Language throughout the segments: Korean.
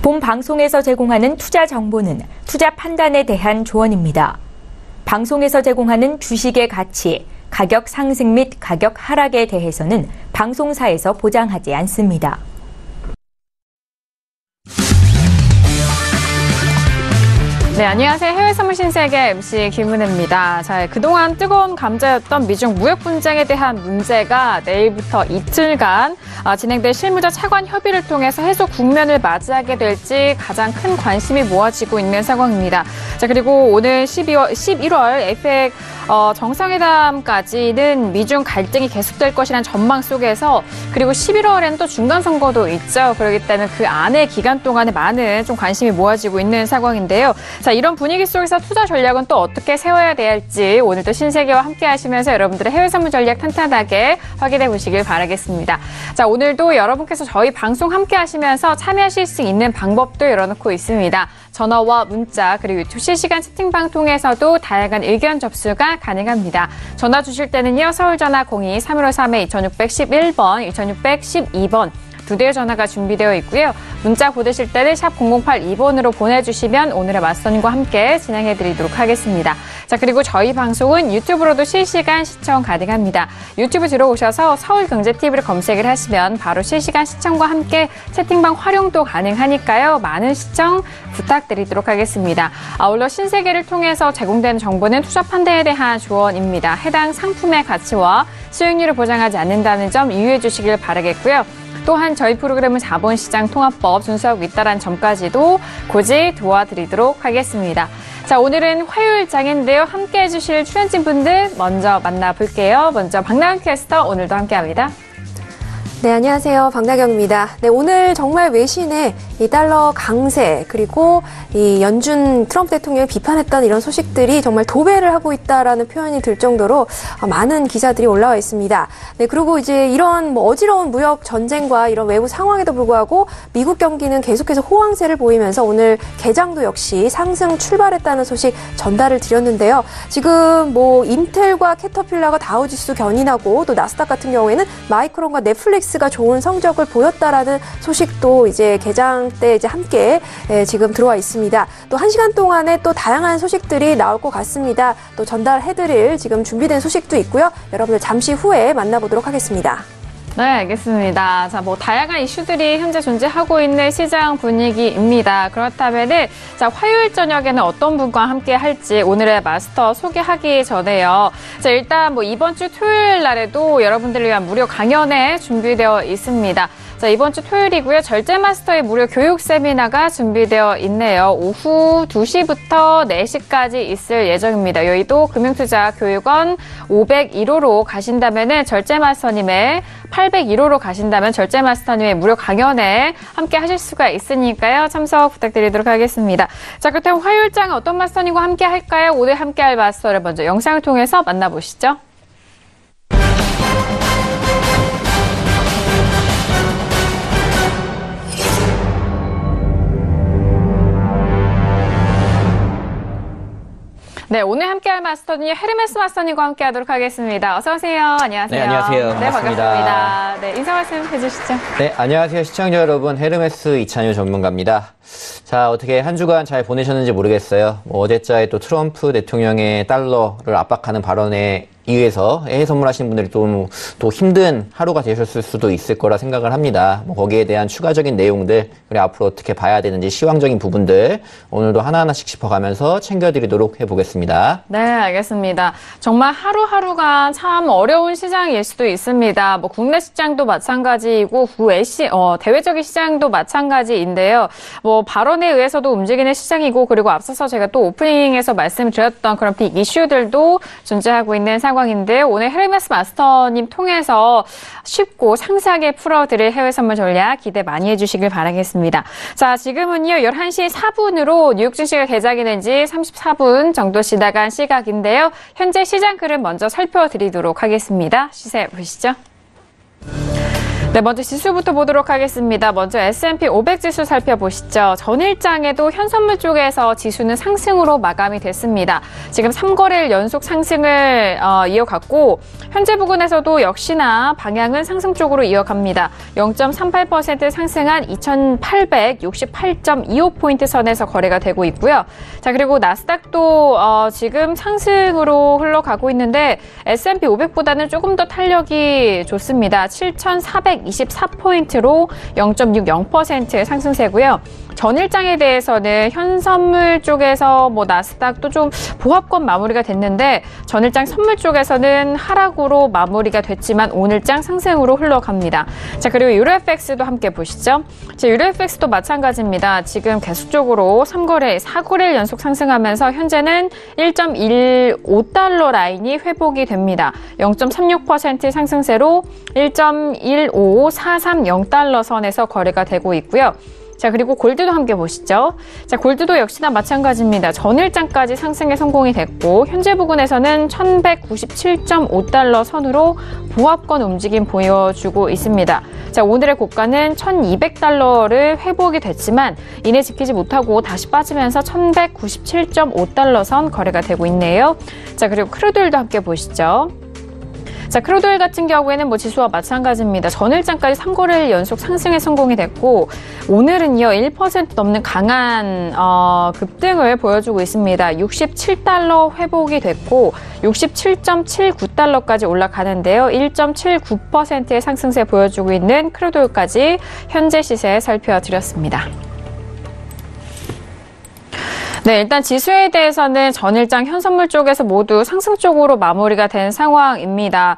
본 방송에서 제공하는 투자 정보는 투자 판단에 대한 조언입니다. 방송에서 제공하는 주식의 가치, 가격 상승 및 가격 하락에 대해서는 방송사에서 보장하지 않습니다. 네, 안녕하세요. 해외선물 신세계 MC 김은혜입니다. 자, 그동안 뜨거운 감자였던 미중 무역 분쟁에 대한 문제가 내일부터 이틀간 진행될 실무자 차관 협의를 통해서 해소 국면을 맞이하게 될지 가장 큰 관심이 모아지고 있는 상황입니다. 자, 그리고 오늘 11월 에이펙 정상회담까지는 미중 갈등이 계속될 것이라는 전망 속에서 그리고 11월에는 또 중간선거도 있죠. 그렇기 때문에 그 안에 기간 동안에 많은 좀 관심이 모아지고 있는 상황인데요. 자, 이런 분위기 속에서 투자 전략은 또 어떻게 세워야 될지 오늘도 신세계와 함께 하시면서 여러분들의 해외 선물 전략 탄탄하게 확인해 보시길 바라겠습니다. 자, 오늘도 여러분께서 저희 방송 함께 하시면서 참여하실 수 있는 방법도 열어놓고 있습니다. 전화와 문자 그리고 유튜브 실시간 채팅방 통해서도 다양한 의견 접수가 가능합니다. 전화 주실 때는요. 서울전화 02-3153-2611번, 2612번 두 대의 전화가 준비되어 있고요. 문자 보내실 때는 샵 0082번으로 보내주시면 오늘의 맞선과 함께 진행해드리도록 하겠습니다. 자, 그리고 저희 방송은 유튜브로도 실시간 시청 가능합니다. 유튜브 들어오셔서 서울경제TV를 검색을 하시면 바로 실시간 시청과 함께 채팅방 활용도 가능하니까요. 많은 시청 부탁드리도록 하겠습니다. 아울러 신세계를 통해서 제공되는 정보는 투자 판단에 대한 조언입니다. 해당 상품의 가치와 수익률을 보장하지 않는다는 점 유의해 주시길 바라겠고요. 또한 저희 프로그램은 자본시장 통합법 준수하고 있다는 점까지도 고지 도와드리도록 하겠습니다. 자, 오늘은 화요일장인데요. 함께 해주실 출연진분들 먼저 만나볼게요. 먼저 박나경 캐스터 오늘도 함께합니다. 네, 안녕하세요. 박나경입니다. 네, 오늘 정말 외신에 이 달러 강세 그리고 이 연준 트럼프 대통령을 비판했던 이런 소식들이 정말 도배를 하고 있다라는 표현이 들 정도로 많은 기사들이 올라와 있습니다. 네, 그리고 이제 이런 어지러운 무역 전쟁과 이런 외부 상황에도 불구하고 미국 경기는 계속해서 호황세를 보이면서 오늘 개장도 역시 상승 출발했다는 소식 전달을 드렸는데요. 지금 인텔과 캐터필러가 다우지수 견인하고 또 나스닥 같은 경우에는 마이크론과 넷플릭스가 좋은 성적을 보였다라는 소식도 이제 개장 때 이제 함께 지금 들어와 있습니다. 또 1시간 동안에 또 다양한 소식들이 나올 것 같습니다. 또 전달해드릴 지금 준비된 소식도 있고요. 여러분들 잠시 후에 만나보도록 하겠습니다. 네, 알겠습니다. 자, 다양한 이슈들이 현재 존재하고 있는 시장 분위기입니다. 그렇다면은, 자, 화요일 저녁에는 어떤 분과 함께 할지 오늘의 마스터 소개하기 전에요. 자, 일단 이번 주 토요일 날에도 여러분들을 위한 무료 강연회 준비되어 있습니다. 자, 이번 주 토요일이고요. 절제 마스터의 무료 교육 세미나가 준비되어 있네요. 오후 2시부터 4시까지 있을 예정입니다. 여의도 금융투자교육원 501호로 가신다면은 절제 마스터님의 801호로 가신다면 절제 마스터님의 무료 강연에 함께 하실 수가 있으니까요. 참석 부탁드리도록 하겠습니다. 자, 그렇다면 화요일장은 어떤 마스터님과 함께 할까요? 오늘 함께 할 마스터를 먼저 영상을 통해서 만나보시죠. 네, 오늘 함께할 마스터는요, 헤르메스 마스터님과 함께하도록 하겠습니다. 어서 오세요. 안녕하세요. 네, 안녕하세요. 네, 반갑습니다. 네, 인사 말씀 해주시죠. 네, 안녕하세요. 시청자 여러분, 헤르메스 이찬유 전문가입니다. 자, 어떻게 한 주간 잘 보내셨는지 모르겠어요. 어제자에 또 트럼프 대통령의 달러를 압박하는 발언에 이유에서 해외 선물하시는 분들이 또 힘든 하루가 되셨을 수도 있을 거라 생각을 합니다. 거기에 대한 추가적인 내용들, 그리고 앞으로 어떻게 봐야 되는지 시황적인 부분들 오늘도 하나하나씩 짚어가면서 챙겨드리도록 해보겠습니다. 네, 알겠습니다. 정말 하루하루가 참 어려운 시장일 수도 있습니다. 국내 시장도 마찬가지이고 대외적인 시장도 마찬가지인데요. 발언에 의해서도 움직이는 시장이고 그리고 앞서서 제가 또 오프닝에서 말씀드렸던 그런 빅 이슈들도 존재하고 있는 상황인데요. 오늘 헤르메스 마스터님 통해서 쉽고 상세하게 풀어드릴 해외 선물 전략 기대 많이 해주시길 바라겠습니다. 자, 지금은요 11시 4분으로 뉴욕 증시가 개장이 된 지 34분 정도 지나간 시각인데요. 현재 시장 흐름 먼저 살펴드리도록 하겠습니다. 시세 보시죠. 네, 먼저 지수부터 보도록 하겠습니다. 먼저 S&P 500 지수 살펴보시죠. 전일장에도 현선물 쪽에서 지수는 상승으로 마감이 됐습니다. 지금 3거래일 연속 상승을 이어갔고 현재 부근에서도 역시나 방향은 상승 쪽으로 이어갑니다. 0.38% 상승한 2868.25포인트 선에서 거래가 되고 있고요. 자, 그리고 나스닥도 지금 상승으로 흘러가고 있는데 S&P 500보다는 조금 더 탄력이 좋습니다. 7,424포인트로 0.60%의 상승세고요. 전일장에 대해서는 현선물 쪽에서 나스닥도 좀 보합권 마무리가 됐는데 전일장 선물 쪽에서는 하락으로 마무리가 됐지만 오늘장 상승으로 흘러갑니다. 자, 그리고 유로FX도 함께 보시죠. 자, 유로FX도 마찬가지입니다. 지금 계속적으로 4거래일 연속 상승하면서 현재는 1.15달러 라인이 회복이 됩니다. 0.36% 상승세로 1.15430달러 선에서 거래가 되고 있고요. 자, 그리고 골드도 함께 보시죠. 자, 골드도 역시나 마찬가지입니다. 전일장까지 상승에 성공이 됐고 현재 부근에서는 1197.5달러 선으로 보합권 움직임 보여주고 있습니다. 자, 오늘의 고가는 1200달러를 회복이 됐지만 이내 지키지 못하고 다시 빠지면서 1197.5달러 선 거래가 되고 있네요. 자, 그리고 크루드오일도 함께 보시죠. 자, 크루드오일 같은 경우에는 지수와 마찬가지입니다. 전일장까지 3거래일 연속 상승에 성공이 됐고 오늘은요 1% 넘는 강한 급등을 보여주고 있습니다. 67달러 회복이 됐고 67.79달러까지 올라가는데요. 1.79%의 상승세 보여주고 있는 크루드오일까지 현재 시세 살펴드렸습니다. 네, 일단 지수에 대해서는 전일장 현선물 쪽에서 모두 상승 쪽으로 마무리가 된 상황입니다.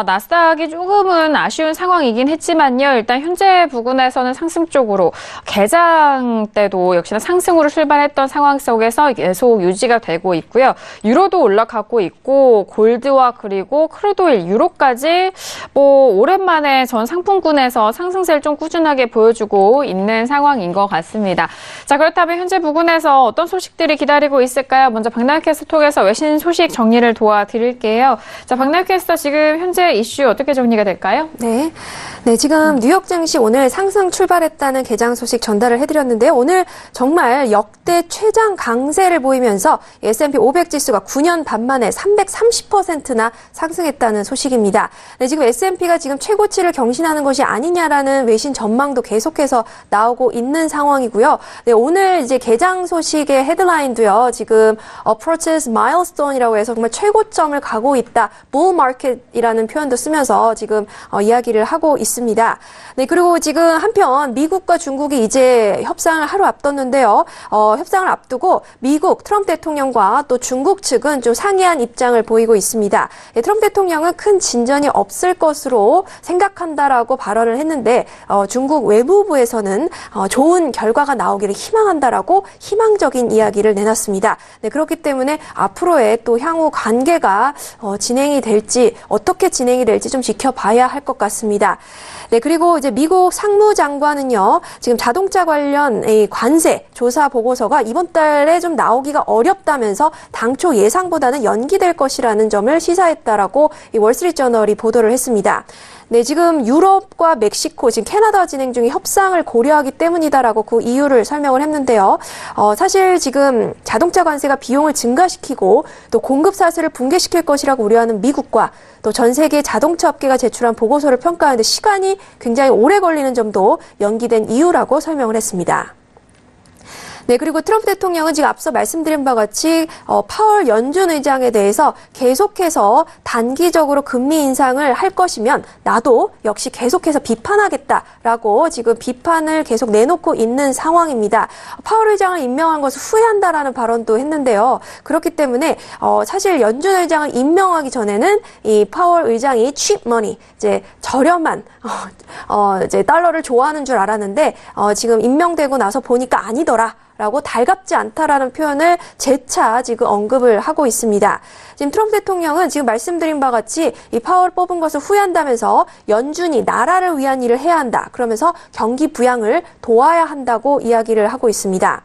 나스닥이 조금은 아쉬운 상황이긴 했지만요. 일단 현재 부근에서는 상승 쪽으로 개장 때도 역시나 상승으로 출발했던 상황 속에서 계속 유지가 되고 있고요. 유로도 올라가고 있고 골드와 그리고 크루드오일, 유로까지 오랜만에 전 상품군에서 상승세를 좀 꾸준하게 보여주고 있는 상황인 것 같습니다. 자, 그렇다면 현재 부근에서 어떤 소식들이 기다리고 있을까요? 먼저 박나영 캐스터 통해서 외신 소식 정리를 도와드릴게요. 자, 박나영 캐스터 지금 현재 이슈 어떻게 정리가 될까요? 네, 지금 뉴욕 증시 오늘 상승 출발했다는 개장 소식 전달을 해드렸는데요. 오늘 정말 역대 최장 강세를 보이면서 S&P 500 지수가 9년 반 만에 330%나 상승했다는 소식입니다. 네, 지금 S&P가 지금 최고치를 경신하는 것이 아니냐라는 외신 전망도 계속해서 나오고 있는 상황이고요. 네, 오늘 이제 개장 소식의 헤드라인도요. 지금 approaches milestone이라고 해서 정말 최고점을 가고 있다. bull market이라는 표현도 쓰면서 지금 이야기를 하고 있습니다. 네, 그리고 지금 한편 미국과 중국이 이제 협상을 하루 앞뒀는데요. 협상을 앞두고 미국 트럼프 대통령과 또 중국 측은 좀 상이한 입장을 보이고 있습니다. 네, 트럼프 대통령은 큰 진전이 없을 것으로 생각한다라고 발언을 했는데 중국 외무부에서는 좋은 결과가 나오기를 희망한다라고 희망적인 이야기를 내놨습니다. 네, 그렇기 때문에 앞으로의 또 향후 관계가 진행이 될지 어떻게 진행이 될지 좀 지켜봐야 할 것 같습니다. 네, 그리고 이제 미국 상무장관은요, 지금 자동차 관련 이 관세 조사 보고서가 이번 달에 좀 나오기가 어렵다면서 당초 예상보다는 연기될 것이라는 점을 시사했다라고 이 월스트리트저널이 보도를 했습니다. 네, 지금 유럽과 멕시코, 지금 캐나다와 진행 중인 협상을 고려하기 때문이다라고 그 이유를 설명을 했는데요. 사실 지금 자동차 관세가 비용을 증가시키고 또 공급 사슬을 붕괴시킬 것이라고 우려하는 미국과 또 전 세계 자동차 업계가 제출한 보고서를 평가하는데 시간이 굉장히 오래 걸리는 점도 연기된 이유라고 설명을 했습니다. 네, 그리고 트럼프 대통령은 지금 앞서 말씀드린 바와 같이 파월 연준 의장에 대해서 계속해서 단기적으로 금리 인상을 할 것이면 나도 역시 계속해서 비판하겠다라고 지금 비판을 계속 내놓고 있는 상황입니다. 파월 의장을 임명한 것을 후회한다라는 발언도 했는데요. 그렇기 때문에 사실 연준 의장을 임명하기 전에는 이 파월 의장이 cheap money, 이제 저렴한 이제 달러를 좋아하는 줄 알았는데 지금 임명되고 나서 보니까 아니더라. 라고 달갑지 않다라는 표현을 재차 지금 언급을 하고 있습니다. 지금 트럼프 대통령은 지금 말씀드린 바와 같이 이 파월 뽑은 것을 후회한다면서 연준이 나라를 위한 일을 해야 한다. 그러면서 경기 부양을 도와야 한다고 이야기를 하고 있습니다.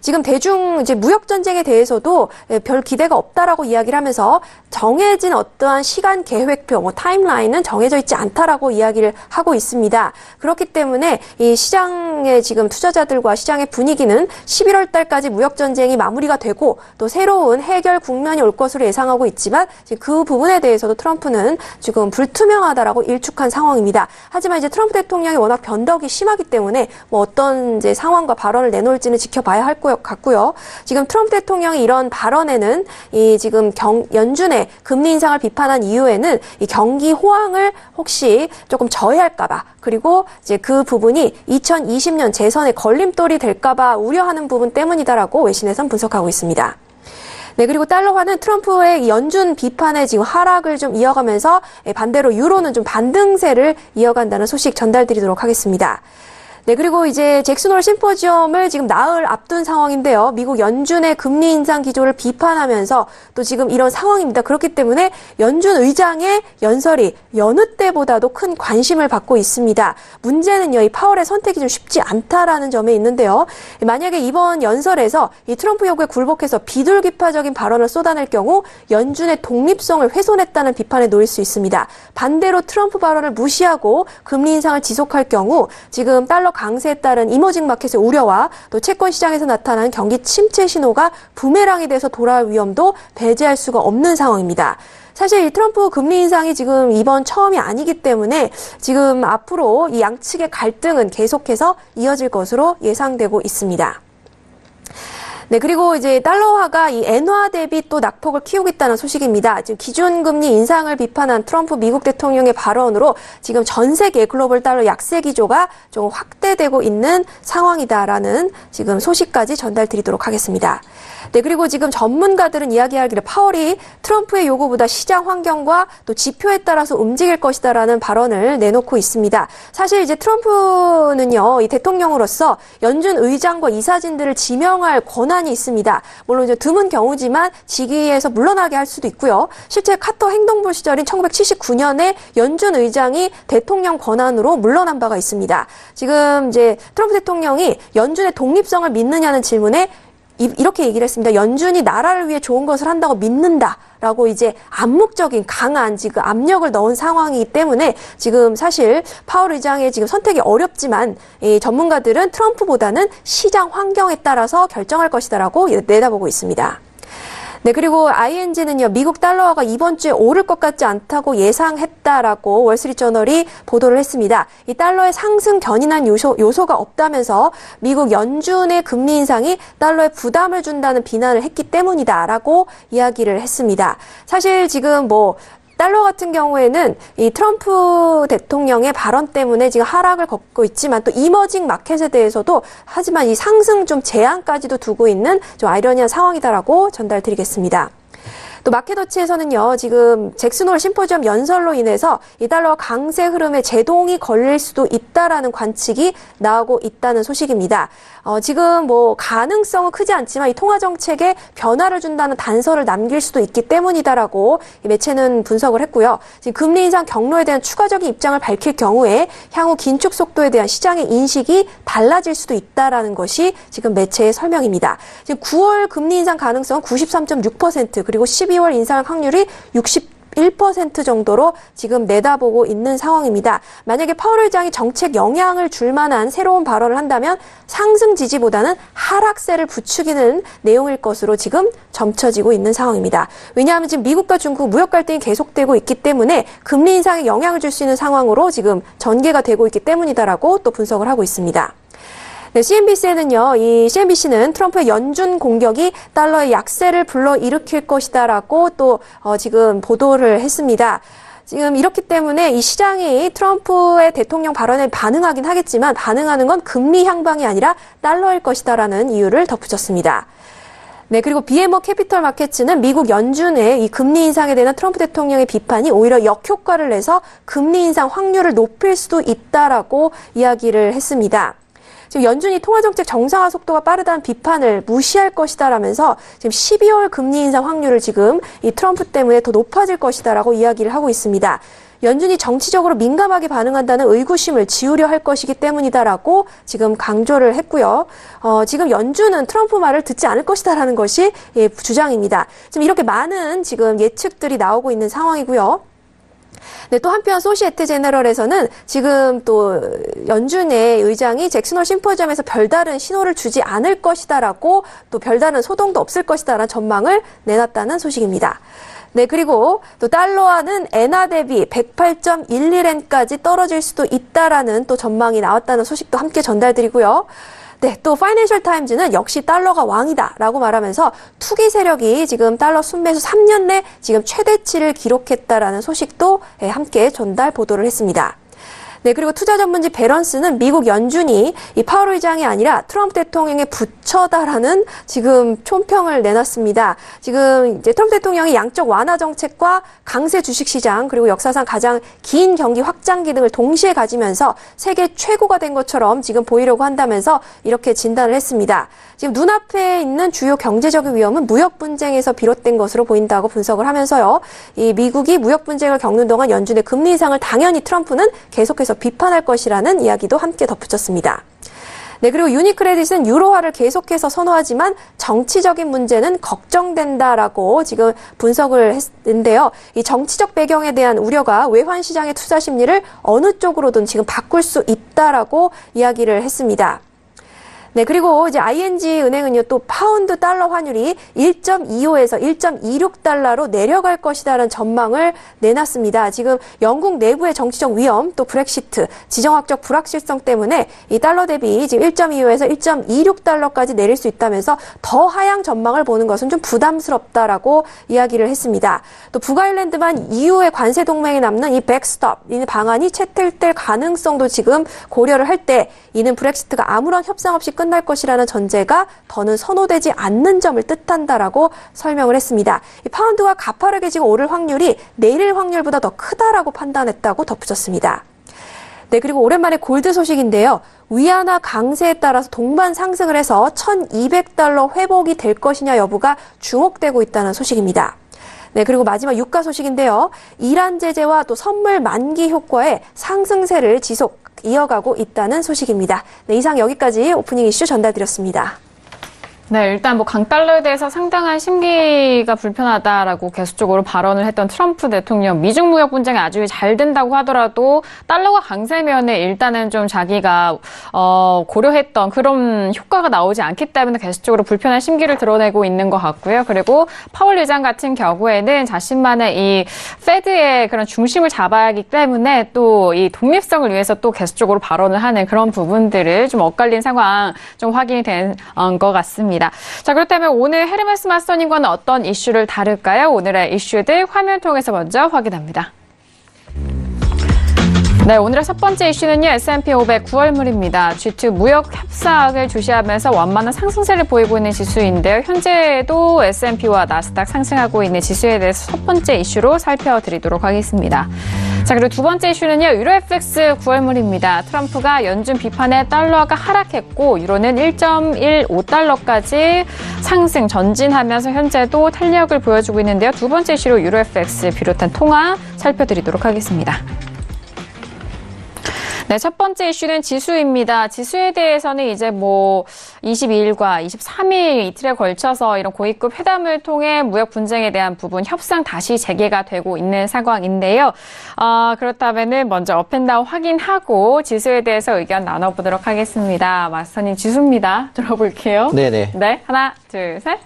지금 대중 이제 무역 전쟁에 대해서도 별 기대가 없다라고 이야기를 하면서 정해진 어떠한 시간 계획표, 타임라인은 정해져 있지 않다라고 이야기를 하고 있습니다. 그렇기 때문에 이 시장의 지금 투자자들과 시장의 분위기는 11월 달까지 무역 전쟁이 마무리가 되고 또 새로운 해결 국면이 올 것으로 예상하고 있지만 그 부분에 대해서도 트럼프는 지금 불투명하다라고 일축한 상황입니다. 하지만 이제 트럼프 대통령이 워낙 변덕이 심하기 때문에 뭐 어떤 이제 상황과 발언을 내놓을지는 지켜봐야 할 것 같고요. 지금 트럼프 대통령이 이런 발언에는 이 지금 연준의 금리 인상을 비판한 이유에는 이 경기 호황을 혹시 조금 저해할까봐 그리고 이제 그 부분이 2020년 재선의 걸림돌이 될까봐 우려하는 부분 때문이다라고 외신에선 분석하고 있습니다. 네, 그리고 달러화는 트럼프의 연준 비판에 지금 하락을 좀 이어가면서 반대로 유로는 좀 반등세를 이어간다는 소식 전달드리도록 하겠습니다. 네, 그리고 이제 잭슨 홀 심포지엄을 지금 나흘 앞둔 상황인데요. 미국 연준의 금리 인상 기조를 비판하면서 또 지금 이런 상황입니다. 그렇기 때문에 연준 의장의 연설이 여느 때보다도 큰 관심을 받고 있습니다. 문제는요, 이 파월의 선택이 좀 쉽지 않다라는 점에 있는데요. 만약에 이번 연설에서 이 트럼프 요구에 굴복해서 비둘기파적인 발언을 쏟아낼 경우 연준의 독립성을 훼손했다는 비판에 놓일 수 있습니다. 반대로 트럼프 발언을 무시하고 금리 인상을 지속할 경우 지금 달러 강세에 따른 이머징 마켓의 우려와 또 채권 시장에서 나타난 경기 침체 신호가 부메랑이 돼서 돌아올 위험도 배제할 수가 없는 상황입니다. 사실 이 트럼프 금리 인상이 지금 이번 처음이 아니기 때문에 지금 앞으로 이 양측의 갈등은 계속해서 이어질 것으로 예상되고 있습니다. 네, 그리고 이제 달러화가 이 엔화 대비 또 낙폭을 키우고 있다는 소식입니다. 지금 기준금리 인상을 비판한 트럼프 미국 대통령의 발언으로 지금 전 세계 글로벌 달러 약세 기조가 좀 확대되고 있는 상황이다라는 지금 소식까지 전달드리도록 하겠습니다. 네, 그리고 지금 전문가들은 이야기하기를 파월이 트럼프의 요구보다 시장 환경과 또 지표에 따라서 움직일 것이다라는 발언을 내놓고 있습니다. 사실 이제 트럼프는요, 이 대통령으로서 연준 의장과 이사진들을 지명할 권한이 있습니다. 물론 이제 드문 경우지만 직위에서 물러나게 할 수도 있고요. 실제 카터 행정부 시절인 1979년에 연준 의장이 대통령 권한으로 물러난 바가 있습니다. 지금 이제 트럼프 대통령이 연준의 독립성을 믿느냐는 질문에 이렇게 얘기를 했습니다. 연준이 나라를 위해 좋은 것을 한다고 믿는다라고 이제 암묵적인 강한 지금 압력을 넣은 상황이기 때문에 지금 사실 파월 의장의 지금 선택이 어렵지만 이 전문가들은 트럼프보다는 시장 환경에 따라서 결정할 것이다라고 내다보고 있습니다. 네, 그리고 ING는요, 미국 달러화가 이번 주에 오를 것 같지 않다고 예상했다라고 월스트리트저널이 보도를 했습니다. 이 달러의 상승 견인한 요소가 없다면서 미국 연준의 금리 인상이 달러에 부담을 준다는 비난을 했기 때문이다라고 이야기를 했습니다. 사실 지금 달러 같은 경우에는 이 트럼프 대통령의 발언 때문에 지금 하락을 걷고 있지만 또 이머징 마켓에 대해서도 하지만 이 상승 좀 제한까지도 두고 있는 좀 아이러니한 상황이다라고 전달드리겠습니다. 또 마켓워치에서는요, 지금 잭슨 홀 심포지엄 연설로 인해서 이 달러와 강세 흐름에 제동이 걸릴 수도 있다라는 관측이 나오고 있다는 소식입니다. 지금 가능성은 크지 않지만 이 통화 정책에 변화를 준다는 단서를 남길 수도 있기 때문이다라고 이 매체는 분석을 했고요. 지금 금리 인상 경로에 대한 추가적인 입장을 밝힐 경우에 향후 긴축 속도에 대한 시장의 인식이 달라질 수도 있다라는 것이 지금 매체의 설명입니다. 지금 9월 금리 인상 가능성은 93.6% 그리고 12월 인상 확률이 61% 정도로 지금 내다보고 있는 상황입니다. 만약에 파월 의장이 정책 영향을 줄 만한 새로운 발언을 한다면 상승 지지보다는 하락세를 부추기는 내용일 것으로 지금 점쳐지고 있는 상황입니다. 왜냐하면 지금 미국과 중국 무역 갈등이 계속되고 있기 때문에 금리 인상에 영향을 줄 수 있는 상황으로 지금 전개가 되고 있기 때문이다라고 또 분석을 하고 있습니다. 네, CNBC는 트럼프의 연준 공격이 달러의 약세를 불러일으킬 것이다라고 또 지금 보도를 했습니다. 지금 이렇기 때문에 이 시장이 트럼프의 대통령 발언에 반응하긴 하겠지만 반응하는 건 금리 향방이 아니라 달러일 것이다라는 이유를 덧붙였습니다. 네, 그리고 BMO 캐피털 마켓츠는 미국 연준의 이 금리 인상에 대한 트럼프 대통령의 비판이 오히려 역효과를 내서 금리 인상 확률을 높일 수도 있다라고 이야기를 했습니다. 지금 연준이 통화정책 정상화 속도가 빠르다는 비판을 무시할 것이다라면서 지금 12월 금리 인상 확률을 지금 이 트럼프 때문에 더 높아질 것이다라고 이야기를 하고 있습니다. 연준이 정치적으로 민감하게 반응한다는 의구심을 지우려 할 것이기 때문이다라고 지금 강조를 했고요. 지금 연준은 트럼프 말을 듣지 않을 것이다라는 것이 주장입니다. 지금 이렇게 많은 지금 예측들이 나오고 있는 상황이고요. 네, 또 한편 소시에테 제너럴에서는 지금 또 연준의 의장이 잭슨홀 심포지엄에서 별다른 신호를 주지 않을 것이다라고 또 별다른 소동도 없을 것이다라는 전망을 내놨다는 소식입니다. 네, 그리고 또 달러화는 엔화 대비 108.11엔까지 떨어질 수도 있다라는 또 전망이 나왔다는 소식도 함께 전달드리고요. 네, 또 파이낸셜 타임즈는 역시 달러가 왕이다라고 말하면서 투기 세력이 지금 달러 순매수 3년 내 지금 최대치를 기록했다라는 소식도 함께 전달 보도를 했습니다. 네, 그리고 투자 전문지 배런스는 미국 연준이 이 파월 의장이 아니라 트럼프 대통령의 부처다라는 지금 총평을 내놨습니다. 지금 이제 트럼프 대통령이 양적 완화 정책과 강세 주식시장 그리고 역사상 가장 긴 경기 확장기 등을 동시에 가지면서 세계 최고가 된 것처럼 지금 보이려고 한다면서 이렇게 진단을 했습니다. 지금 눈앞에 있는 주요 경제적인 위험은 무역 분쟁에서 비롯된 것으로 보인다고 분석을 하면서요. 이 미국이 무역 분쟁을 겪는 동안 연준의 금리 인상을 당연히 트럼프는 계속해서 비판할 것이라는 이야기도 함께 덧붙였습니다. 네, 그리고 유니크레딧은 유로화를 계속해서 선호하지만 정치적인 문제는 걱정된다라고 지금 분석을 했는데요. 이 정치적 배경에 대한 우려가 외환 시장의 투자 심리를 어느 쪽으로든 지금 바꿀 수 있다라고 이야기를 했습니다. 네, 그리고 이제 ING 은행은요, 또 파운드 달러 환율이 1.25에서 1.26달러로 내려갈 것이다라는 전망을 내놨습니다. 지금 영국 내부의 정치적 위험, 또 브렉시트, 지정학적 불확실성 때문에 이 달러 대비 지금 1.25에서 1.26달러까지 내릴 수 있다면서 더 하향 전망을 보는 것은 좀 부담스럽다라고 이야기를 했습니다. 또 북아일랜드만 EU의 관세 동맹에 남는 이 백스톱, 이 방안이 채택될 가능성도 지금 고려를 할 때 이는 브렉시트가 아무런 협상 없이 끝날 것이라는 전제가 더는 선호되지 않는 점을 뜻한다라고 설명을 했습니다. 이 파운드가 가파르게 지금 오를 확률이 내릴 확률보다 더 크다라고 판단했다고 덧붙였습니다. 네, 그리고 오랜만에 골드 소식인데요. 위안화 강세에 따라서 동반 상승을 해서 1,200달러 회복이 될 것이냐 여부가 주목되고 있다는 소식입니다. 네, 그리고 마지막 유가 소식인데요. 이란 제재와 또 선물 만기 효과에 상승세를 이어가고 있다는 소식입니다. 네, 이상 여기까지 오프닝 이슈 전달드렸습니다. 네, 일단 뭐 강달러에 대해서 상당한 심기가 불편하다라고 계속적으로 발언을 했던 트럼프 대통령, 미중 무역 분쟁이 아주 잘 된다고 하더라도 달러가 강세면에 일단은 좀 자기가 고려했던 그런 효과가 나오지 않기 때문에 계속적으로 불편한 심기를 드러내고 있는 것 같고요. 그리고 파월 의장 같은 경우에는 자신만의 이 페드의 그런 중심을 잡아야 하기 때문에 또 이 독립성을 위해서 또 계속적으로 발언을 하는 그런 부분들을 좀 엇갈린 상황 좀 확인이 된 것 같습니다. 자, 그렇다면 오늘 헤르메스 마스터님과는 어떤 이슈를 다룰까요? 오늘의 이슈들 화면 통해서 먼저 확인합니다. 네, 오늘의 첫 번째 이슈는요, S&P 500 9월물입니다. G2 무역 협상을 주시하면서 완만한 상승세를 보이고 있는 지수인데요. 현재도 S&P와 나스닥 상승하고 있는 지수에 대해서 첫 번째 이슈로 살펴드리도록 하겠습니다. 자, 그리고 두 번째 이슈는요, 유로 FX 9월물입니다. 트럼프가 연준 비판에 달러가 하락했고, 유로는 1.15달러까지 상승 전진하면서 현재도 탄력을 보여주고 있는데요. 두 번째 이슈로 유로 FX 비롯한 통화 살펴드리도록 하겠습니다. 네, 첫 번째 이슈는 지수입니다. 지수에 대해서는 이제 22일과 23일 이틀에 걸쳐서 이런 고위급 회담을 통해 무역 분쟁에 대한 부분 협상 다시 재개가 되고 있는 상황인데요. 그렇다면은 먼저 업앤다운 확인하고 지수에 대해서 의견 나눠보도록 하겠습니다. 마스터님 지수입니다. 들어볼게요. 네네. 네, 하나, 둘, 셋.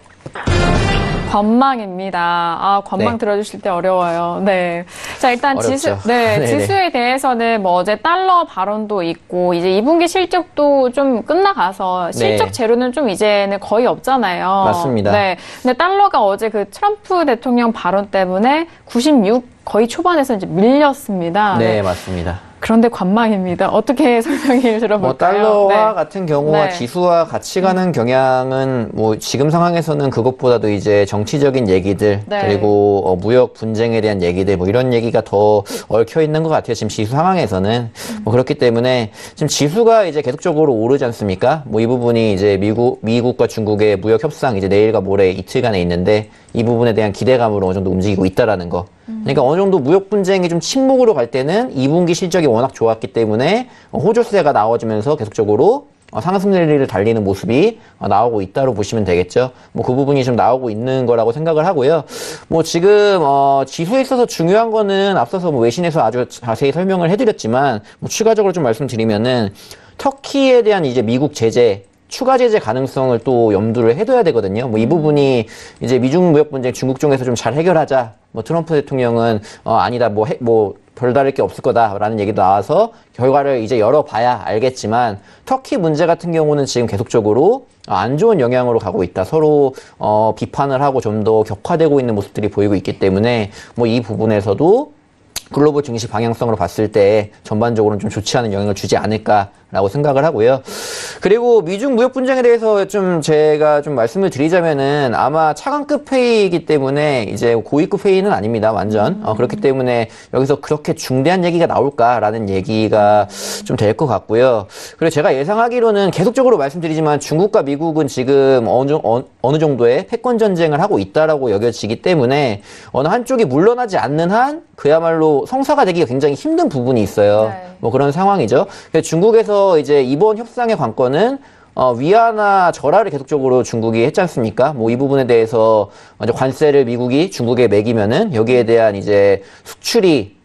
관망입니다. 관망 네. 들어주실 때 어려워요. 네. 자, 일단 어렵죠. 지수에 대해서는 어제 달러 발언도 있고, 이제 2분기 실적도 좀 끝나가서 실적 네. 재료는 좀 이제는 거의 없잖아요. 맞습니다. 네. 근데 달러가 어제 그 트럼프 대통령 발언 때문에 96 거의 초반에서 이제 밀렸습니다. 네, 맞습니다. 그런데 관망입니다. 어떻게 설명을 들어볼까요? 달러화 네. 같은 경우와 네. 지수와 같이 가는 경향은 지금 상황에서는 그것보다도 이제 정치적인 얘기들 네. 그리고 무역 분쟁에 대한 얘기들 이런 얘기가 더 얽혀 있는 것 같아요. 지금 지수 상황에서는 그렇기 때문에 지금 지수가 이제 계속적으로 오르지 않습니까? 이 부분이 이제 미국과 중국의 무역 협상 이제 내일과 모레 이틀간에 있는데 이 부분에 대한 기대감으로 어느 정도 움직이고 있다라는 거. 그러니까 어느 정도 무역 분쟁이 좀 침묵으로 갈 때는 2분기 실적이 워낙 좋았기 때문에 호조세가 나와주면서 계속적으로 상승 랠리를 달리는 모습이 나오고 있다고 보시면 되겠죠. 뭐 그 부분이 좀 나오고 있는 거라고 생각을 하고요. 뭐 지금 지수에 있어서 중요한 거는 앞서서 뭐 외신에서 아주 자세히 설명을 해드렸지만 뭐 추가적으로 좀 말씀드리면은 터키에 대한 이제 미국 제재 추가 제재 가능성을 또 염두를 해둬야 되거든요. 뭐 이 부분이 이제 미중 무역 분쟁 중국 쪽에서 좀 잘 해결하자. 뭐 트럼프 대통령은 아니다 뭐 별다를 게 없을 거다라는 얘기도 나와서 결과를 이제 열어봐야 알겠지만 터키 문제 같은 경우는 지금 계속적으로 안 좋은 영향으로 가고 있다. 서로 비판을 하고 좀 더 격화되고 있는 모습들이 보이고 있기 때문에 뭐 이 부분에서도 글로벌 증시 방향성으로 봤을 때 전반적으로는 좀 좋지 않은 영향을 주지 않을까라고 생각을 하고요. 그리고 미중 무역 분쟁에 대해서 좀 제가 좀 말씀을 드리자면은 아마 차관급 회의이기 때문에 이제 고위급 회의는 아닙니다. 완전. 그렇기 때문에 여기서 그렇게 중대한 얘기가 나올까라는 얘기가 좀 될 것 같고요. 그리고 제가 예상하기로는 계속적으로 말씀드리지만 중국과 미국은 지금 어느 정도의 패권 전쟁을 하고 있다라고 여겨지기 때문에 어느 한쪽이 물러나지 않는 한 그야말로 성사가 되기가 굉장히 힘든 부분이 있어요. 네. 뭐 그런 상황이죠. 중국에서 이제 이번 협상의 관건은 위안화 절하를 계속적으로 중국이 했지 않습니까? 뭐 이 부분에 대해서 이제 관세를 미국이 중국에 매기면은 여기에 대한 이제 수출이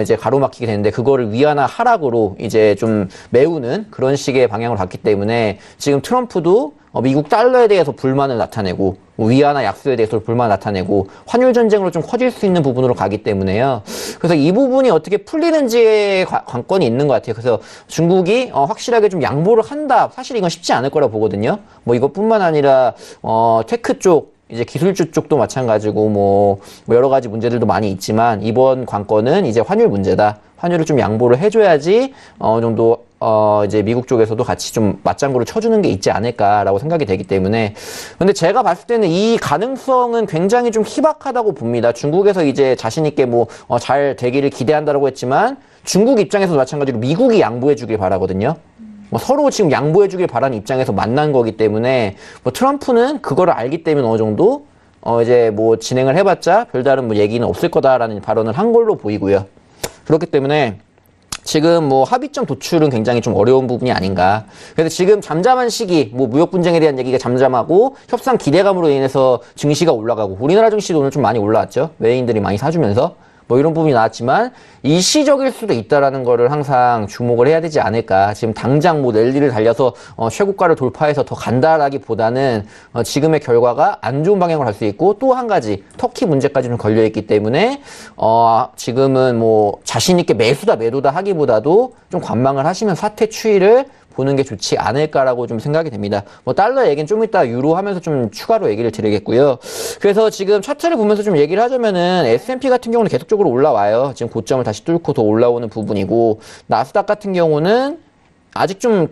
이제 가로막히게 되는데 그거를 위안화 하락으로 이제 좀 메우는 그런 식의 방향으로 갔기 때문에 지금 트럼프도 미국 달러에 대해서 불만을 나타내고 위안화 약세에 대해서 불만을 나타내고 환율 전쟁으로 좀 커질 수 있는 부분으로 가기 때문에요. 그래서 이 부분이 어떻게 풀리는지에 관건이 있는 것 같아요. 그래서 중국이 확실하게 좀 양보를 한다. 사실 이건 쉽지 않을 거라 보거든요. 뭐 이것뿐만 아니라 테크 쪽 이제 기술주 쪽도 마찬가지고 뭐 여러 가지 문제들도 많이 있지만 이번 관건은 이제 환율 문제다. 환율을 좀 양보를 해줘야지 어느 정도 이제 미국 쪽에서도 같이 좀 맞장구를 쳐주는 게 있지 않을까라고 생각이 되기 때문에 근데 제가 봤을 때는 이 가능성은 굉장히 좀 희박하다고 봅니다. 중국에서 이제 자신 있게 뭐 잘 되기를 기대한다라고 했지만 중국 입장에서도 마찬가지로 미국이 양보해 주길 바라거든요. 뭐 서로 지금 양보해 주길 바라는 입장에서 만난 거기 때문에 뭐 트럼프는 그거를 알기 때문에 어느 정도 이제 뭐 진행을 해봤자 별다른 뭐 얘기는 없을 거다라는 발언을 한 걸로 보이고요. 그렇기 때문에 지금 뭐 합의점 도출은 굉장히 좀 어려운 부분이 아닌가. 그래서 지금 잠잠한 시기, 뭐 무역 분쟁에 대한 얘기가 잠잠하고 협상 기대감으로 인해서 증시가 올라가고 우리나라 증시도 오늘 좀 많이 올라왔죠. 외인들이 많이 사주면서. 뭐 이런 부분이 나왔지만 일시적일 수도 있다라는 거를 항상 주목을 해야 되지 않을까. 지금 당장 뭐 랠리를 달려서 최고가를 돌파해서 더 간다라기보다는 지금의 결과가 안 좋은 방향으로 갈 수 있고 또 한 가지 터키 문제까지 좀 걸려있기 때문에 지금은 뭐 자신 있게 매수다 매도다 하기보다도 좀 관망을 하시면 사태 추이를 보는 게 좋지 않을까라고 좀 생각이 됩니다. 뭐 달러 얘기는 좀 이따 유로 하면서 좀 추가로 얘기를 드리겠고요. 그래서 지금 차트를 보면서 좀 얘기를 하자면은 S&P 같은 경우는 계속적으로 올라와요. 지금 고점을 다시 뚫고 더 올라오는 부분이고 나스닥 같은 경우는 아직 좀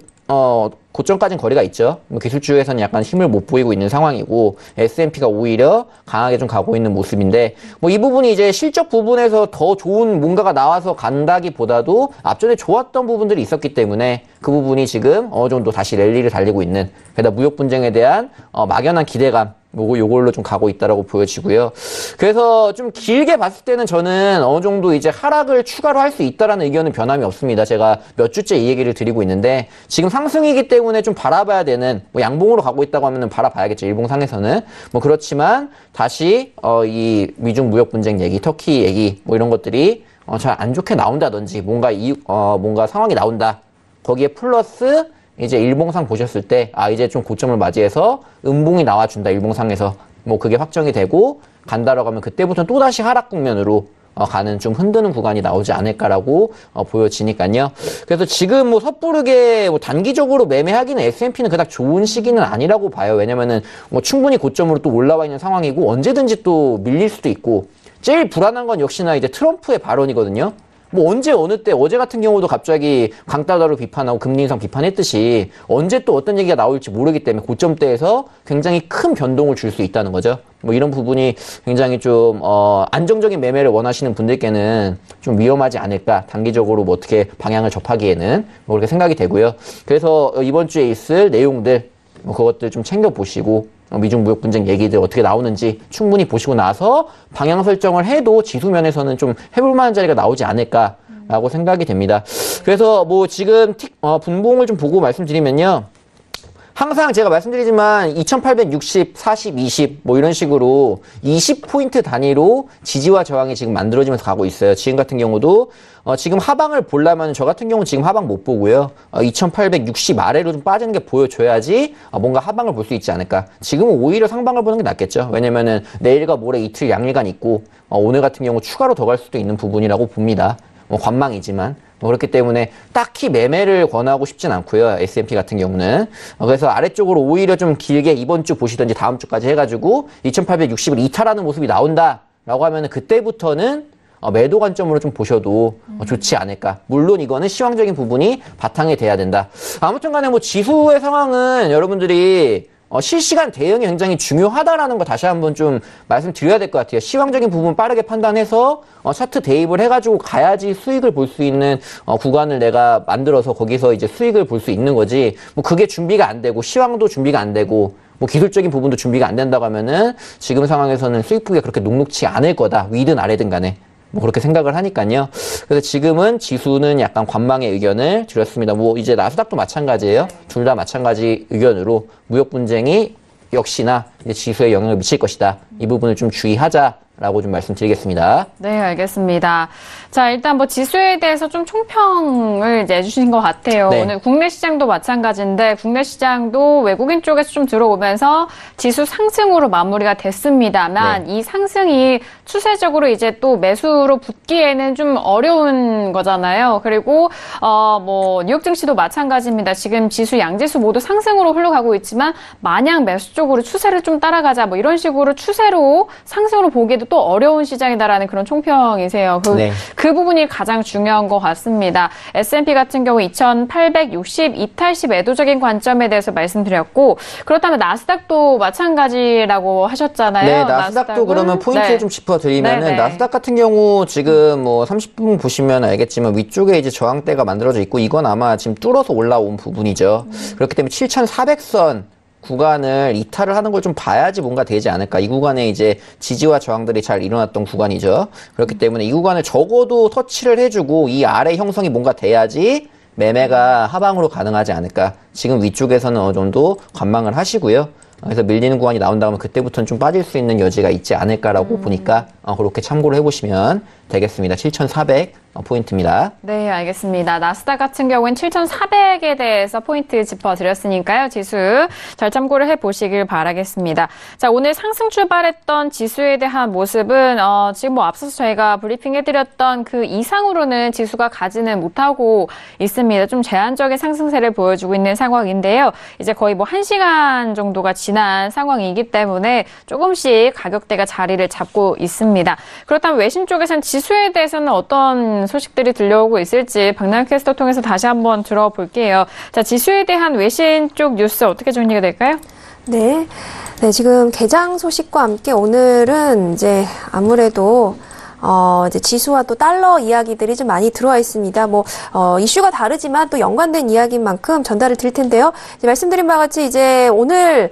고점까지는 거리가 있죠. 뭐 기술주에서는 약간 힘을 못 보이고 있는 상황이고 S&P가 오히려 강하게 좀 가고 있는 모습인데 뭐 이 부분이 이제 실적 부분에서 더 좋은 뭔가가 나와서 간다기보다도 앞전에 좋았던 부분들이 있었기 때문에 그 부분이 지금 어느 정도 다시 랠리를 달리고 있는 게다가 무역 분쟁에 대한 막연한 기대감 요걸로 좀 가고 있다라고 보여지고요. 그래서 좀 길게 봤을 때는 저는 어느 정도 이제 하락을 추가로 할 수 있다라는 의견은 변함이 없습니다. 제가 몇 주째 이 얘기를 드리고 있는데 지금 상승이기 때문에 좀 바라봐야 되는 뭐 양봉으로 가고 있다고 하면은 바라봐야겠죠. 일봉상에서는 뭐 그렇지만 다시 이 미중 무역 분쟁 얘기, 터키 얘기 뭐 이런 것들이 잘 안 좋게 나온다든지 뭔가 상황이 나온다. 거기에 플러스 이제 일봉상 보셨을 때 이제 좀 고점을 맞이해서 음봉이 나와준다. 일봉상에서 뭐 그게 확정이 되고 간다라고 하면 그때부터는 또다시 하락 국면으로 가는 좀 흔드는 구간이 나오지 않을까라고 보여지니까요. 그래서 지금 뭐 섣부르게 뭐 단기적으로 매매하기는 S&P는 그닥 좋은 시기는 아니라고 봐요. 왜냐면은 뭐 충분히 고점으로 또 올라와 있는 상황이고 언제든지 또 밀릴 수도 있고 제일 불안한 건 역시나 이제 트럼프의 발언이거든요. 뭐 언제 어느 때 어제 같은 경우도 갑자기 강달러를 비판하고 금리 인상 비판했듯이 언제 또 어떤 얘기가 나올지 모르기 때문에 고점대에서 굉장히 큰 변동을 줄 수 있다는 거죠. 뭐 이런 부분이 굉장히 좀 안정적인 매매를 원하시는 분들께는 좀 위험하지 않을까. 단기적으로 뭐 어떻게 방향을 접하기에는 뭐 그렇게 생각이 되고요. 그래서 이번 주에 있을 내용들 뭐 그것들 좀 챙겨보시고 미중 무역 분쟁 얘기들 어떻게 나오는지 충분히 보시고 나서 방향 설정을 해도 지수 면에서는 좀 해볼 만한 자리가 나오지 않을까라고 생각이 됩니다. 그래서 뭐 지금 분봉을 좀 보고 말씀드리면요. 항상 제가 말씀드리지만 2860, 40, 20 뭐 이런 식으로 20포인트 단위로 지지와 저항이 지금 만들어지면서 가고 있어요. 지금 같은 경우도 지금 하방을 보려면 저 같은 경우는 지금 하방 못 보고요. 2860 아래로 좀 빠지는 게 보여줘야지 뭔가 하방을 볼 수 있지 않을까. 지금은 오히려 상방을 보는 게 낫겠죠. 왜냐면은 내일과 모레 이틀 양일간 있고 오늘 같은 경우 추가로 더 갈 수도 있는 부분이라고 봅니다. 관망이지만. 그렇기 때문에 딱히 매매를 권하고 싶진 않고요. S&P 같은 경우는. 그래서 아래쪽으로 오히려 좀 길게 이번 주 보시든지 다음 주까지 해가지고 2860을 이탈하는 모습이 나온다라고 하면은 그때부터는 매도 관점으로 좀 보셔도 좋지 않을까. 물론 이거는 시황적인 부분이 바탕이 돼야 된다. 아무튼 간에 뭐 지수의 상황은 여러분들이 실시간 대응이 굉장히 중요하다라는 거 다시 한번 좀 말씀드려야 될 것 같아요. 시황적인 부분 빠르게 판단해서 차트 대입을 해가지고 가야지 수익을 볼 수 있는 구간을 내가 만들어서 거기서 이제 수익을 볼 수 있는 거지. 뭐 그게 준비가 안 되고 시황도 준비가 안 되고 뭐 기술적인 부분도 준비가 안 된다고 하면은 지금 상황에서는 수익 보기가 그렇게 녹록치 않을 거다. 위든 아래든 간에. 뭐 그렇게 생각을 하니까요. 그래서 지금은 지수는 약간 관망의 의견을 드렸습니다. 뭐 이제 나스닥도 마찬가지예요. 둘 다 마찬가지 의견으로 무역 분쟁이 역시나 이제 지수에 영향을 미칠 것이다. 이 부분을 좀 주의하자라고 좀 말씀드리겠습니다. 네, 알겠습니다. 자, 일단 뭐 지수에 대해서 좀 총평을 이제 해주신 것 같아요. 네. 오늘 국내 시장도 마찬가지인데 국내 시장도 외국인 쪽에서 좀 들어오면서 지수 상승으로 마무리가 됐습니다만 이 상승이 추세적으로 이제 또 매수로 붙기에는 좀 어려운 거잖아요. 그리고 뭐 뉴욕 증시도 마찬가지입니다. 지금 지수 양지수 모두 상승으로 흘러가고 있지만 마냥 매수 쪽으로 추세를 좀 따라가자 뭐 이런 식으로 추세로 상승으로 보기에도 또 어려운 시장이다라는 그런 총평이세요. 그 부분이 가장 중요한 것 같습니다. S&P 같은 경우 2860 이탈시 매도적인 관점에 대해서 말씀드렸고 그렇다면 나스닥도 마찬가지라고 하셨잖아요. 네, 나스닥도 그러면 포인트를 좀 짚어드리면은 나스닥 같은 경우 지금 뭐 30분 보시면 알겠지만 위쪽에 이제 저항대가 만들어져 있고 이건 아마 지금 뚫어서 올라온 부분이죠. 그렇기 때문에 7400선 구간을 이탈을 하는 걸 좀 봐야지 뭔가 되지 않을까. 이 구간에 이제 지지와 저항들이 잘 일어났던 구간이죠. 그렇기 때문에 이 구간을 적어도 터치를 해주고 이 아래 형성이 뭔가 돼야지 매매가 하방으로 가능하지 않을까. 지금 위쪽에서는 어느 정도 관망을 하시고요. 그래서 밀리는 구간이 나온다면 그때부터는 좀 빠질 수 있는 여지가 있지 않을까라고 보니까 그렇게 참고를 해보시면 되겠습니다. 7,400 포인트입니다. 네, 알겠습니다. 나스닥 같은 경우엔 7,400에 대해서 포인트 짚어드렸으니까요. 지수 잘 참고를 해보시길 바라겠습니다. 자, 오늘 상승 출발했던 지수에 대한 모습은 지금 뭐 앞서서 저희가 브리핑해드렸던 그 이상으로는 지수가 가지는 못하고 있습니다. 좀 제한적인 상승세를 보여주고 있는 상황인데요. 이제 거의 뭐 1시간 정도가 지난 상황이기 때문에 조금씩 가격대가 자리를 잡고 있습니다. 그렇다면 외신 쪽에서는 지수에 대해서는 어떤 소식들이 들려오고 있을지 박나영 캐스터 통해서 다시 한번 들어볼게요. 자, 지수에 대한 외신 쪽 뉴스 어떻게 정리가 될까요? 네, 지금 개장 소식과 함께 오늘은 이제 아무래도 이제 지수와 또 달러 이야기들이 좀 많이 들어와 있습니다. 이슈가 다르지만 또 연관된 이야기인 만큼 전달을 드릴 텐데요. 이제 말씀드린 바와 같이 이제 오늘,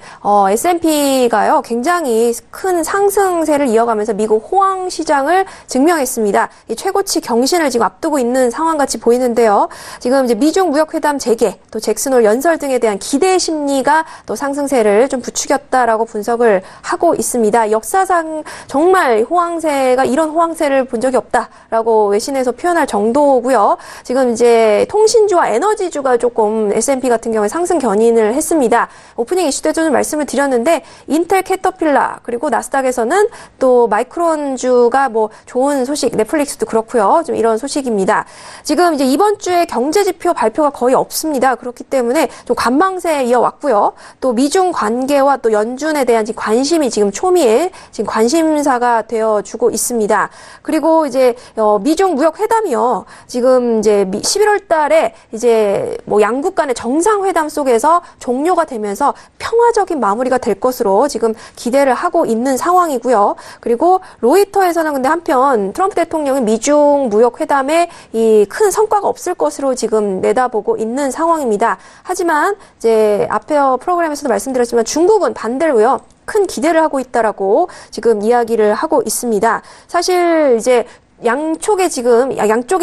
S&P가요, 굉장히 큰 상승세를 이어가면서 미국 호황 시장을 증명했습니다. 이 최고치 경신을 지금 앞두고 있는 상황 같이 보이는데요. 지금 이제 미중 무역회담 재개, 또 잭슨홀 연설 등에 대한 기대 심리가 또 상승세를 좀 부추겼다라고 분석을 하고 있습니다. 역사상 정말 호황세가 이런 호황세를 본 적이 없다라고 외신에서 표현할 정도고요. 지금 이제 통신주와 에너지주가 조금 S&P 같은 경우에 상승 견인을 했습니다. 오프닝 이슈 때 좀 말씀을 드렸는데 인텔, 캐터필라 그리고 나스닥에서는 또 마이크론주가 뭐 좋은 소식, 넷플릭스도 그렇고요. 좀 이런 소식입니다. 지금 이제 이번 주에 경제 지표 발표가 거의 없습니다. 그렇기 때문에 좀 관망세 이어왔고요. 또 미중 관계와 또 연준에 대한 관심이 지금 초미의 지금 관심사가 되어주고 있습니다. 그리고 이제 미중 무역 회담이요. 지금 이제 11월 달에 이제 뭐 양국 간의 정상회담 속에서 종료가 되면서 평화적인 마무리가 될 것으로 지금 기대를 하고 있는 상황이고요. 그리고 로이터에서는 근데 한편 트럼프 대통령이 미중 무역 회담에 이 큰 성과가 없을 것으로 지금 내다보고 있는 상황입니다. 하지만 이제 앞에 프로그램에서도 말씀드렸지만 중국은 반대로요. 큰 기대를 하고 있다라고 지금 이야기를 하고 있습니다. 사실 이제 양쪽의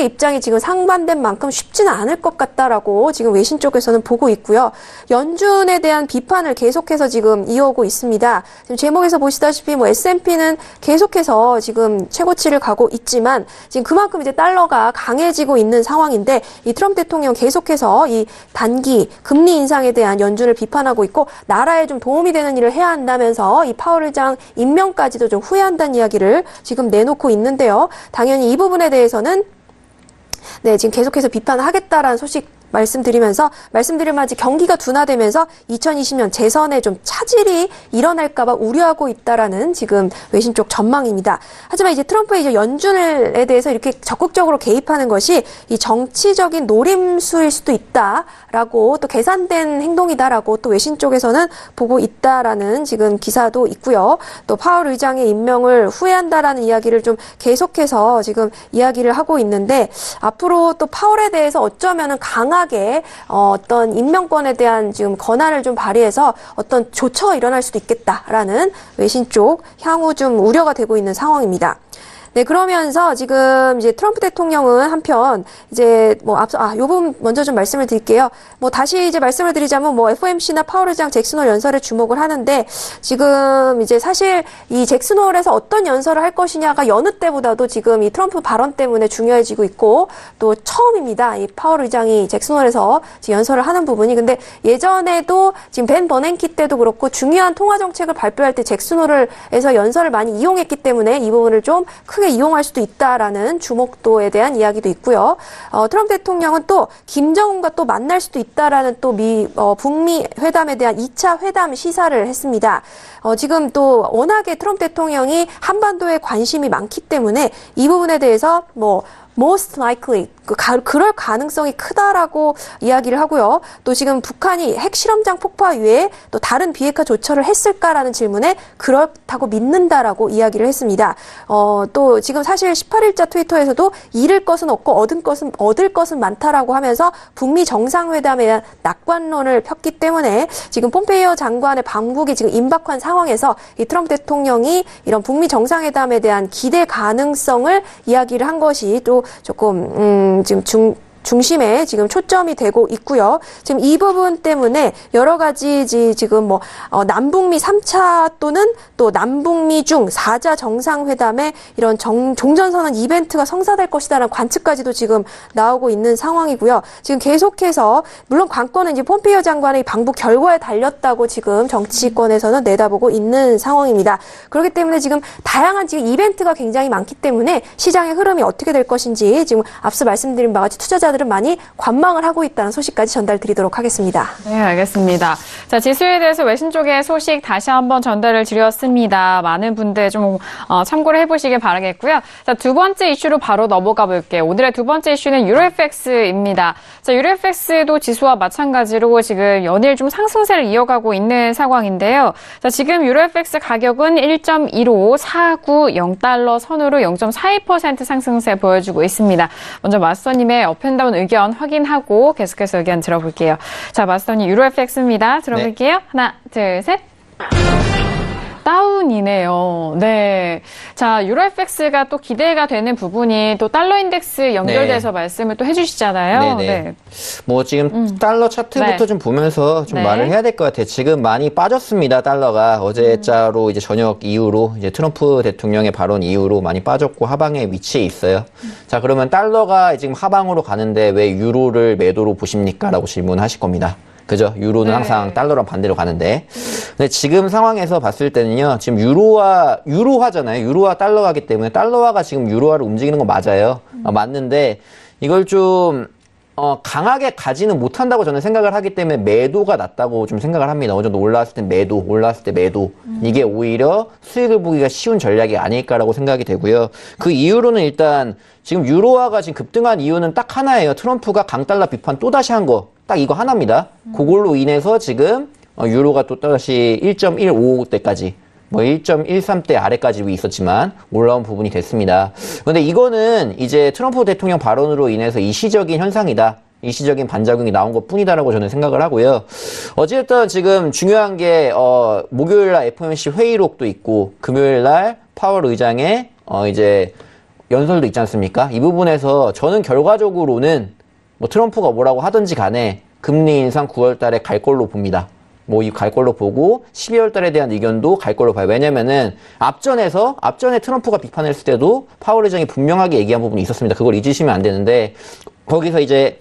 입장이 지금 상반된 만큼 쉽지는 않을 것 같다라고 지금 외신 쪽에서는 보고 있고요. 연준에 대한 비판을 계속해서 지금 이어오고 있습니다. 지금 제목에서 보시다시피 뭐 S&P는 계속해서 지금 최고치를 가고 있지만 지금 그만큼 이제 달러가 강해지고 있는 상황인데 이 트럼프 대통령 계속해서 이 단기 금리 인상에 대한 연준을 비판하고 있고 나라에 좀 도움이 되는 일을 해야 한다면서 이 파월 의장 임명까지도 좀 후회한다는 이야기를 지금 내놓고 있는데요. 당연히 이 부분에 대해서는 지금 계속해서 비판을 하겠다라는 소식 말씀드리면 아직 경기가 둔화되면서 2020년 재선에 좀 차질이 일어날까봐 우려하고 있다라는 지금 외신 쪽 전망입니다. 하지만 이제 트럼프의 이제 연준에 대해서 이렇게 적극적으로 개입하는 것이 이 정치적인 노림수일 수도 있다라고 또 계산된 행동이다라고 또 외신 쪽에서는 보고 있다라는 지금 기사도 있고요. 또 파월 의장의 임명을 후회한다라는 이야기를 좀 계속해서 지금 이야기를 하고 있는데 앞으로 또 파월에 대해서 어쩌면은 강하게 어떤 임명권에 대한 지금 권한을 좀 발휘해서 어떤 조처가 일어날 수도 있겠다라는 외신 쪽 향후 좀 우려가 되고 있는 상황입니다. 네, 그러면서 지금 이제 트럼프 대통령은 한편 이제 뭐 요 부분 먼저 좀 말씀을 드릴게요. 뭐 다시 이제 말씀을 드리자면 뭐 FOMC나 파월 의장 잭슨 홀 연설에 주목을 하는데 지금 이제 사실 이 잭슨 홀에서 어떤 연설을 할 것이냐가 여느 때보다도 지금 이 트럼프 발언 때문에 중요해지고 있고 또 처음입니다. 이 파월 의장이 잭슨 홀에서 지금 연설을 하는 부분이 근데 예전에도 지금 벤 버냉키 때도 그렇고 중요한 통화 정책을 발표할 때 잭슨 홀에서 연설을 많이 이용했기 때문에 이 부분을 좀 크게 이용할 수도 있다라는 주목도에 대한 이야기도 있고요. 트럼프 대통령은 또 김정은과 또 만날 수도 있다라는 또 북미 회담에 대한 2차 회담 시사를 했습니다. 지금 또 워낙에 트럼프 대통령이 한반도에 관심이 많기 때문에 이 부분에 대해서 most likely 그럴 가능성이 크다라고 이야기를 하고요. 또 지금 북한이 핵실험장 폭파 외에 또 다른 비핵화 조처를 했을까라는 질문에 그렇다고 믿는다라고 이야기를 했습니다. 또 지금 사실 18일자 트위터에서도 잃을 것은 없고 얻을 것은 많다라고 하면서 북미 정상회담에 대한 낙관론을 폈기 때문에 지금 폼페이오 장관의 방북이 지금 임박한 상황에서 이 트럼프 대통령이 이런 북미 정상회담에 대한 기대 가능성을 이야기를 한 것이 또 조금 지금 중심에 지금 초점이 되고 있고요. 지금 이 부분 때문에 여러 가지 지금 남북미 3차 또는 또 남북미 중 4자 정상회담에 이런 종전선언 이벤트가 성사될 것이다라는 관측까지도 지금 나오고 있는 상황이고요. 지금 계속해서 물론 관건은 이제 폼페이오 장관의 방북 결과에 달렸다고 지금 정치권에서는 내다보고 있는 상황입니다. 그렇기 때문에 지금 다양한 지금 이벤트가 굉장히 많기 때문에 시장의 흐름이 어떻게 될 것인지 지금 앞서 말씀드린 바와 같이 투자자들은 많이 관망을 하고 있다는 소식까지 전달드리도록 하겠습니다. 네, 알겠습니다. 자, 지수에 대해서 외신 쪽의 소식 다시 한번 전달을 드렸습니다. 많은 분들 좀 참고를 해보시길 바라겠고요. 자, 두 번째 이슈로 바로 넘어가 볼게요. 오늘의 두 번째 이슈는 유로FX입니다. 자, 유로FX도 지수와 마찬가지로 지금 연일 좀 상승세를 이어가고 있는 상황인데요. 자, 지금 유로FX 가격은 1.15490달러 선으로 0.42% 상승세 보여주고 있습니다. 먼저 마스터님의 업앤다운 의견 확인하고 계속해서 의견 들어볼게요. 자, 마스터님 유로FX입니다. 들어볼게요. 네. 하나, 둘, 셋. 다운이네요. 네. 자, 유로FX가 또 기대가 되는 부분이 또 달러 인덱스 연결돼서 말씀을 또 해주시잖아요. 네. 뭐 지금 달러 차트부터 좀 보면서 좀 말을 해야 될 것 같아요. 지금 많이 빠졌습니다. 달러가 어제자로 이제 저녁 이후로 이제 트럼프 대통령의 발언 이후로 많이 빠졌고 하방에 위치해 있어요. 자, 그러면 달러가 지금 하방으로 가는데 왜 유로를 매도로 보십니까? 라고 질문하실 겁니다. 그죠? 유로는 항상 달러랑 반대로 가는데. 근데 지금 상황에서 봤을 때는요, 지금 유로화잖아요. 유로화 달러화기 때문에 달러화가 지금 유로화를 움직이는 건 맞아요. 맞는데, 이걸 좀 강하게 가지는 못한다고 저는 생각을 하기 때문에 매도가 낫다고 좀 생각을 합니다. 어느 정도 올라왔을 때 매도, 올라왔을 때 매도. 이게 오히려 수익을 보기가 쉬운 전략이 아닐까라고 생각이 되고요. 그 이유로는 일단 지금 유로화가 지금 급등한 이유는 딱 하나예요. 트럼프가 강달러 비판 또다시 한 거. 딱 이거 하나입니다. 그걸로 인해서 지금 유로가 또다시 1.155대까지 뭐 1.13대 아래까지 있었지만 올라온 부분이 됐습니다. 그런데 이거는 이제 트럼프 대통령 발언으로 인해서 일시적인 현상이다. 일시적인 반작용이 나온 것 뿐이다라고 저는 생각을 하고요. 어쨌든 지금 중요한 게 목요일날 FOMC 회의록도 있고 금요일날 파월 의장의 이제 연설도 있지 않습니까? 이 부분에서 저는 결과적으로는 뭐 트럼프가 뭐라고 하든지 간에 금리 인상 9월 달에 갈 걸로 봅니다. 뭐 이 갈 걸로 보고 12월 달에 대한 의견도 갈 걸로 봐요. 왜냐면은 앞전에 트럼프가 비판했을 때도 파월 의장이 분명하게 얘기한 부분이 있었습니다. 그걸 잊으시면 안 되는데 거기서 이제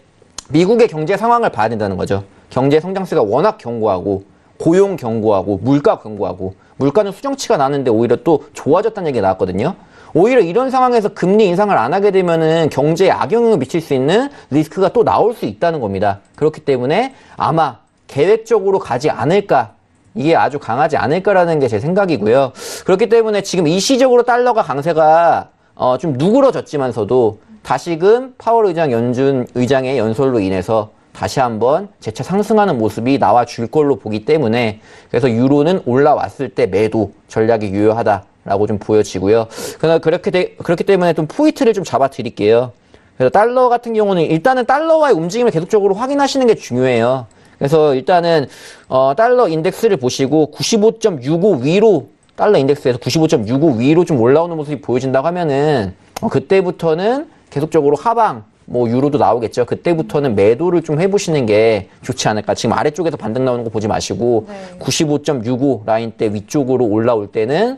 미국의 경제 상황을 봐야 된다는 거죠. 경제 성장세가 워낙 견고하고 고용 견고하고 물가 견고하고 물가는 수정치가 나는데 오히려 또 좋아졌다는 얘기가 나왔거든요. 오히려 이런 상황에서 금리 인상을 안 하게 되면은 경제에 악영향을 미칠 수 있는 리스크가 또 나올 수 있다는 겁니다. 그렇기 때문에 아마 계획적으로 가지 않을까, 이게 아주 강하지 않을까라는 게 제 생각이고요. 그렇기 때문에 지금 일시적으로 달러가 강세가 좀 누그러졌지만서도 다시금 파월 의장 연준 의장의 연설로 인해서 다시 한번 재차 상승하는 모습이 나와 줄 걸로 보기 때문에 그래서 유로는 올라왔을 때 매도 전략이 유효하다라고 좀 보여지고요. 그렇기 때문에 좀 포인트를 좀 잡아 드릴게요. 그래서 달러 같은 경우는 일단은 달러와의 움직임을 계속적으로 확인하시는 게 중요해요. 그래서 일단은 달러 인덱스를 보시고 95.65 위로 달러 인덱스에서 95.65 위로 좀 올라오는 모습이 보여진다고 하면은 그때부터는 계속적으로 하방 뭐 유로도 나오겠죠. 그때부터는 매도를 좀 해보시는 게 좋지 않을까. 지금 아래쪽에서 반등 나오는 거 보지 마시고 95.65 라인대 위쪽으로 올라올 때는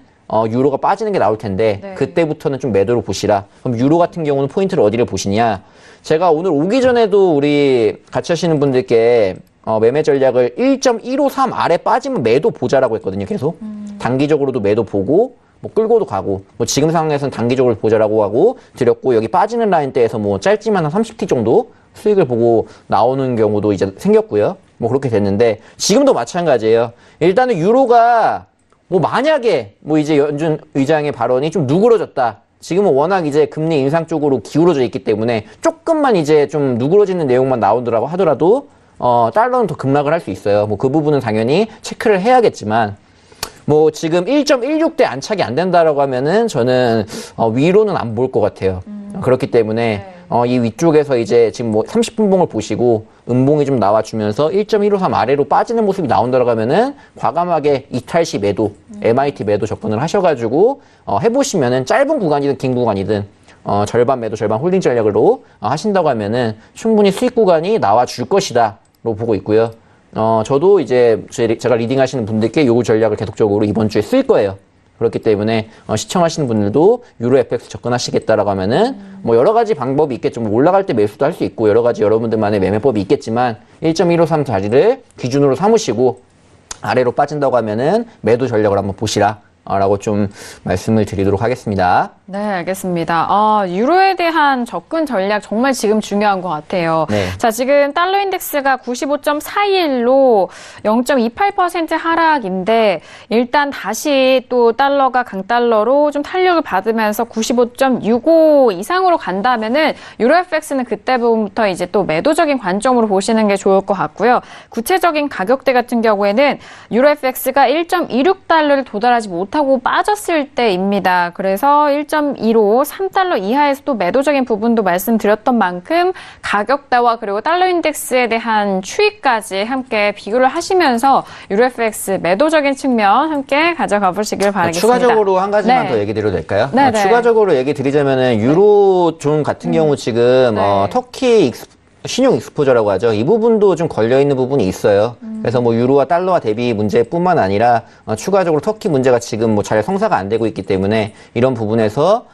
유로가 빠지는 게 나올 텐데 그때부터는 좀 매도를 보시라. 그럼 유로 같은 경우는 포인트를 어디를 보시냐. 제가 오늘 오기 전에도 우리 같이 하시는 분들께 매매 전략을 1.153 아래 빠지면 매도 보자라고 했거든요. 계속 단기적으로도 매도 보고 뭐 끌고도 가고 뭐 지금 상황에서는 단기적으로 보자라고 하고 드렸고 여기 빠지는 라인대에서 뭐 짧지만 한 30T 정도 수익을 보고 나오는 경우도 이제 생겼고요. 뭐 그렇게 됐는데 지금도 마찬가지예요. 일단은 유로가 뭐 만약에 뭐 이제 연준 의장의 발언이 좀 누그러졌다. 지금은 워낙 이제 금리 인상 쪽으로 기울어져 있기 때문에 조금만 이제 좀 누그러지는 내용만 나오더라고 하더라도 달러는 더 급락을 할 수 있어요. 뭐 그 부분은 당연히 체크를 해야겠지만 뭐 지금 1.16대 안착이 안 된다라고 하면은 저는 위로는 안 볼 것 같아요. 그렇기 때문에 이 위쪽에서 이제 지금 뭐 30분봉을 보시고 음봉이 좀 나와주면서 1.153 아래로 빠지는 모습이 나온다고 하면은 과감하게 이탈시 매도, MIT 매도 접근을 하셔가지고 해보시면은 짧은 구간이든 긴 구간이든 절반 매도, 절반 홀딩 전략으로 하신다고 하면은 충분히 수익 구간이 나와줄 것이다로 보고 있고요. 저도 이제 제가 리딩하시는 분들께 요 전략을 계속적으로 이번 주에 쓸 거예요. 그렇기 때문에 시청하시는 분들도 유로 FX 접근하시겠다라고 하면은 뭐 여러 가지 방법이 있겠죠. 뭐 올라갈 때 매수도 할 수 있고 여러 가지 여러분들만의 매매법이 있겠지만 1.153 자리를 기준으로 삼으시고 아래로 빠진다고 하면은 매도 전략을 한번 보시라. 라고 좀 말씀을 드리도록 하겠습니다. 네, 알겠습니다. 유로에 대한 접근 전략 정말 지금 중요한 것 같아요. 네. 자, 지금 달러 인덱스가 95.41로 0.28% 하락인데 일단 다시 또 달러가 강달러로 좀 탄력을 받으면서 95.65 이상으로 간다면은 유로 FX는 그때부터 이제 또 매도적인 관점으로 보시는 게 좋을 것 같고요. 구체적인 가격대 같은 경우에는 유로 FX가 1.26달러를 도달하지 못하고 빠졌을 때입니다. 그래서 1.25, 3달러 이하에서 또 매도적인 부분도 말씀드렸던 만큼 가격대와 그리고 달러 인덱스에 대한 추이까지 함께 비교를 하시면서 유로 FX 매도적인 측면 함께 가져가 보시길 바라겠습니다. 추가적으로 한 가지만 네. 더 얘기 드려도 될까요? 네, 추가적으로 얘기 드리자면은 유로 존 같은 경우 지금 터키 신용 익스포저라고 하죠. 이 부분도 좀 걸려있는 부분이 있어요. 그래서 뭐 유로와 달러와 대비 문제뿐만 아니라 추가적으로 터키 문제가 지금 뭐 잘 성사가 안 되고 있기 때문에 이런 부분에서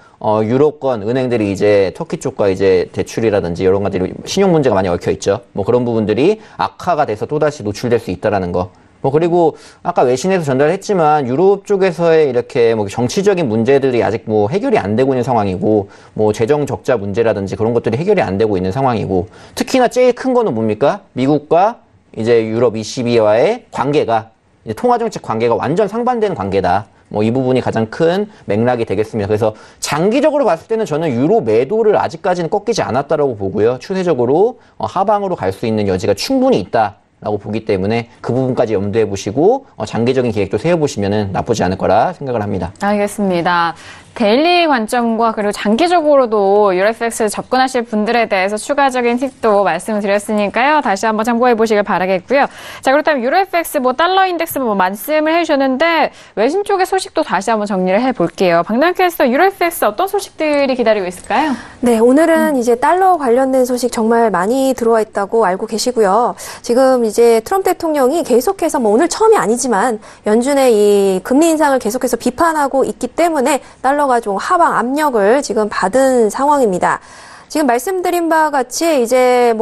유로권 은행들이 이제 터키 쪽과 이제 대출이라든지 여러 가지 신용 문제가 많이 얽혀 있죠. 뭐 그런 부분들이 악화가 돼서 또다시 노출될 수 있다라는 거. 그리고 아까 외신에서 전달했지만 유럽 쪽에서의 이렇게 정치적인 문제들이 아직 해결이 안 되고 있는 상황이고 재정 적자 문제라든지 그런 것들이 해결이 안 되고 있는 상황이고 특히나 제일 큰 거는 뭡니까? 미국과 이제 유럽 ECB와의 관계가 이제 통화정책 관계가 완전 상반되는 관계다. 이 부분이 가장 큰 맥락이 되겠습니다. 그래서 장기적으로 봤을 때는 저는 유로 매도를 아직까지는 꺾이지 않았다라고 보고요. 추세적으로 하방으로 갈 수 있는 여지가 충분히 있다라고 보기 때문에 그 부분까지 염두해 보시고 장기적인 계획도 세워보시면 나쁘지 않을 거라 생각을 합니다. 알겠습니다. 데일리 관점과 그리고 장기적으로도 유로FX에 접근하실 분들에 대해서 추가적인 팁도 말씀을 드렸으니까요. 다시 한번 참고해 보시길 바라겠고요. 자, 그렇다면 유로FX 달러 인덱스 말씀을 해주셨는데 외신 쪽의 소식도 다시 한번 정리를 해볼게요. 박나영 캐스터, 유로FX 어떤 소식들이 기다리고 있을까요? 네, 오늘은 이제 달러 관련된 소식 정말 많이 들어와 있다고 알고 계시고요. 지금 이제 트럼프 대통령이 계속해서 오늘 처음이 아니지만 연준의 이 금리 인상을 계속해서 비판하고 있기 때문에 달러가 좀 하방 압력을 지금 받은 상황입니다. 지금 말씀드린 바와 같이 이제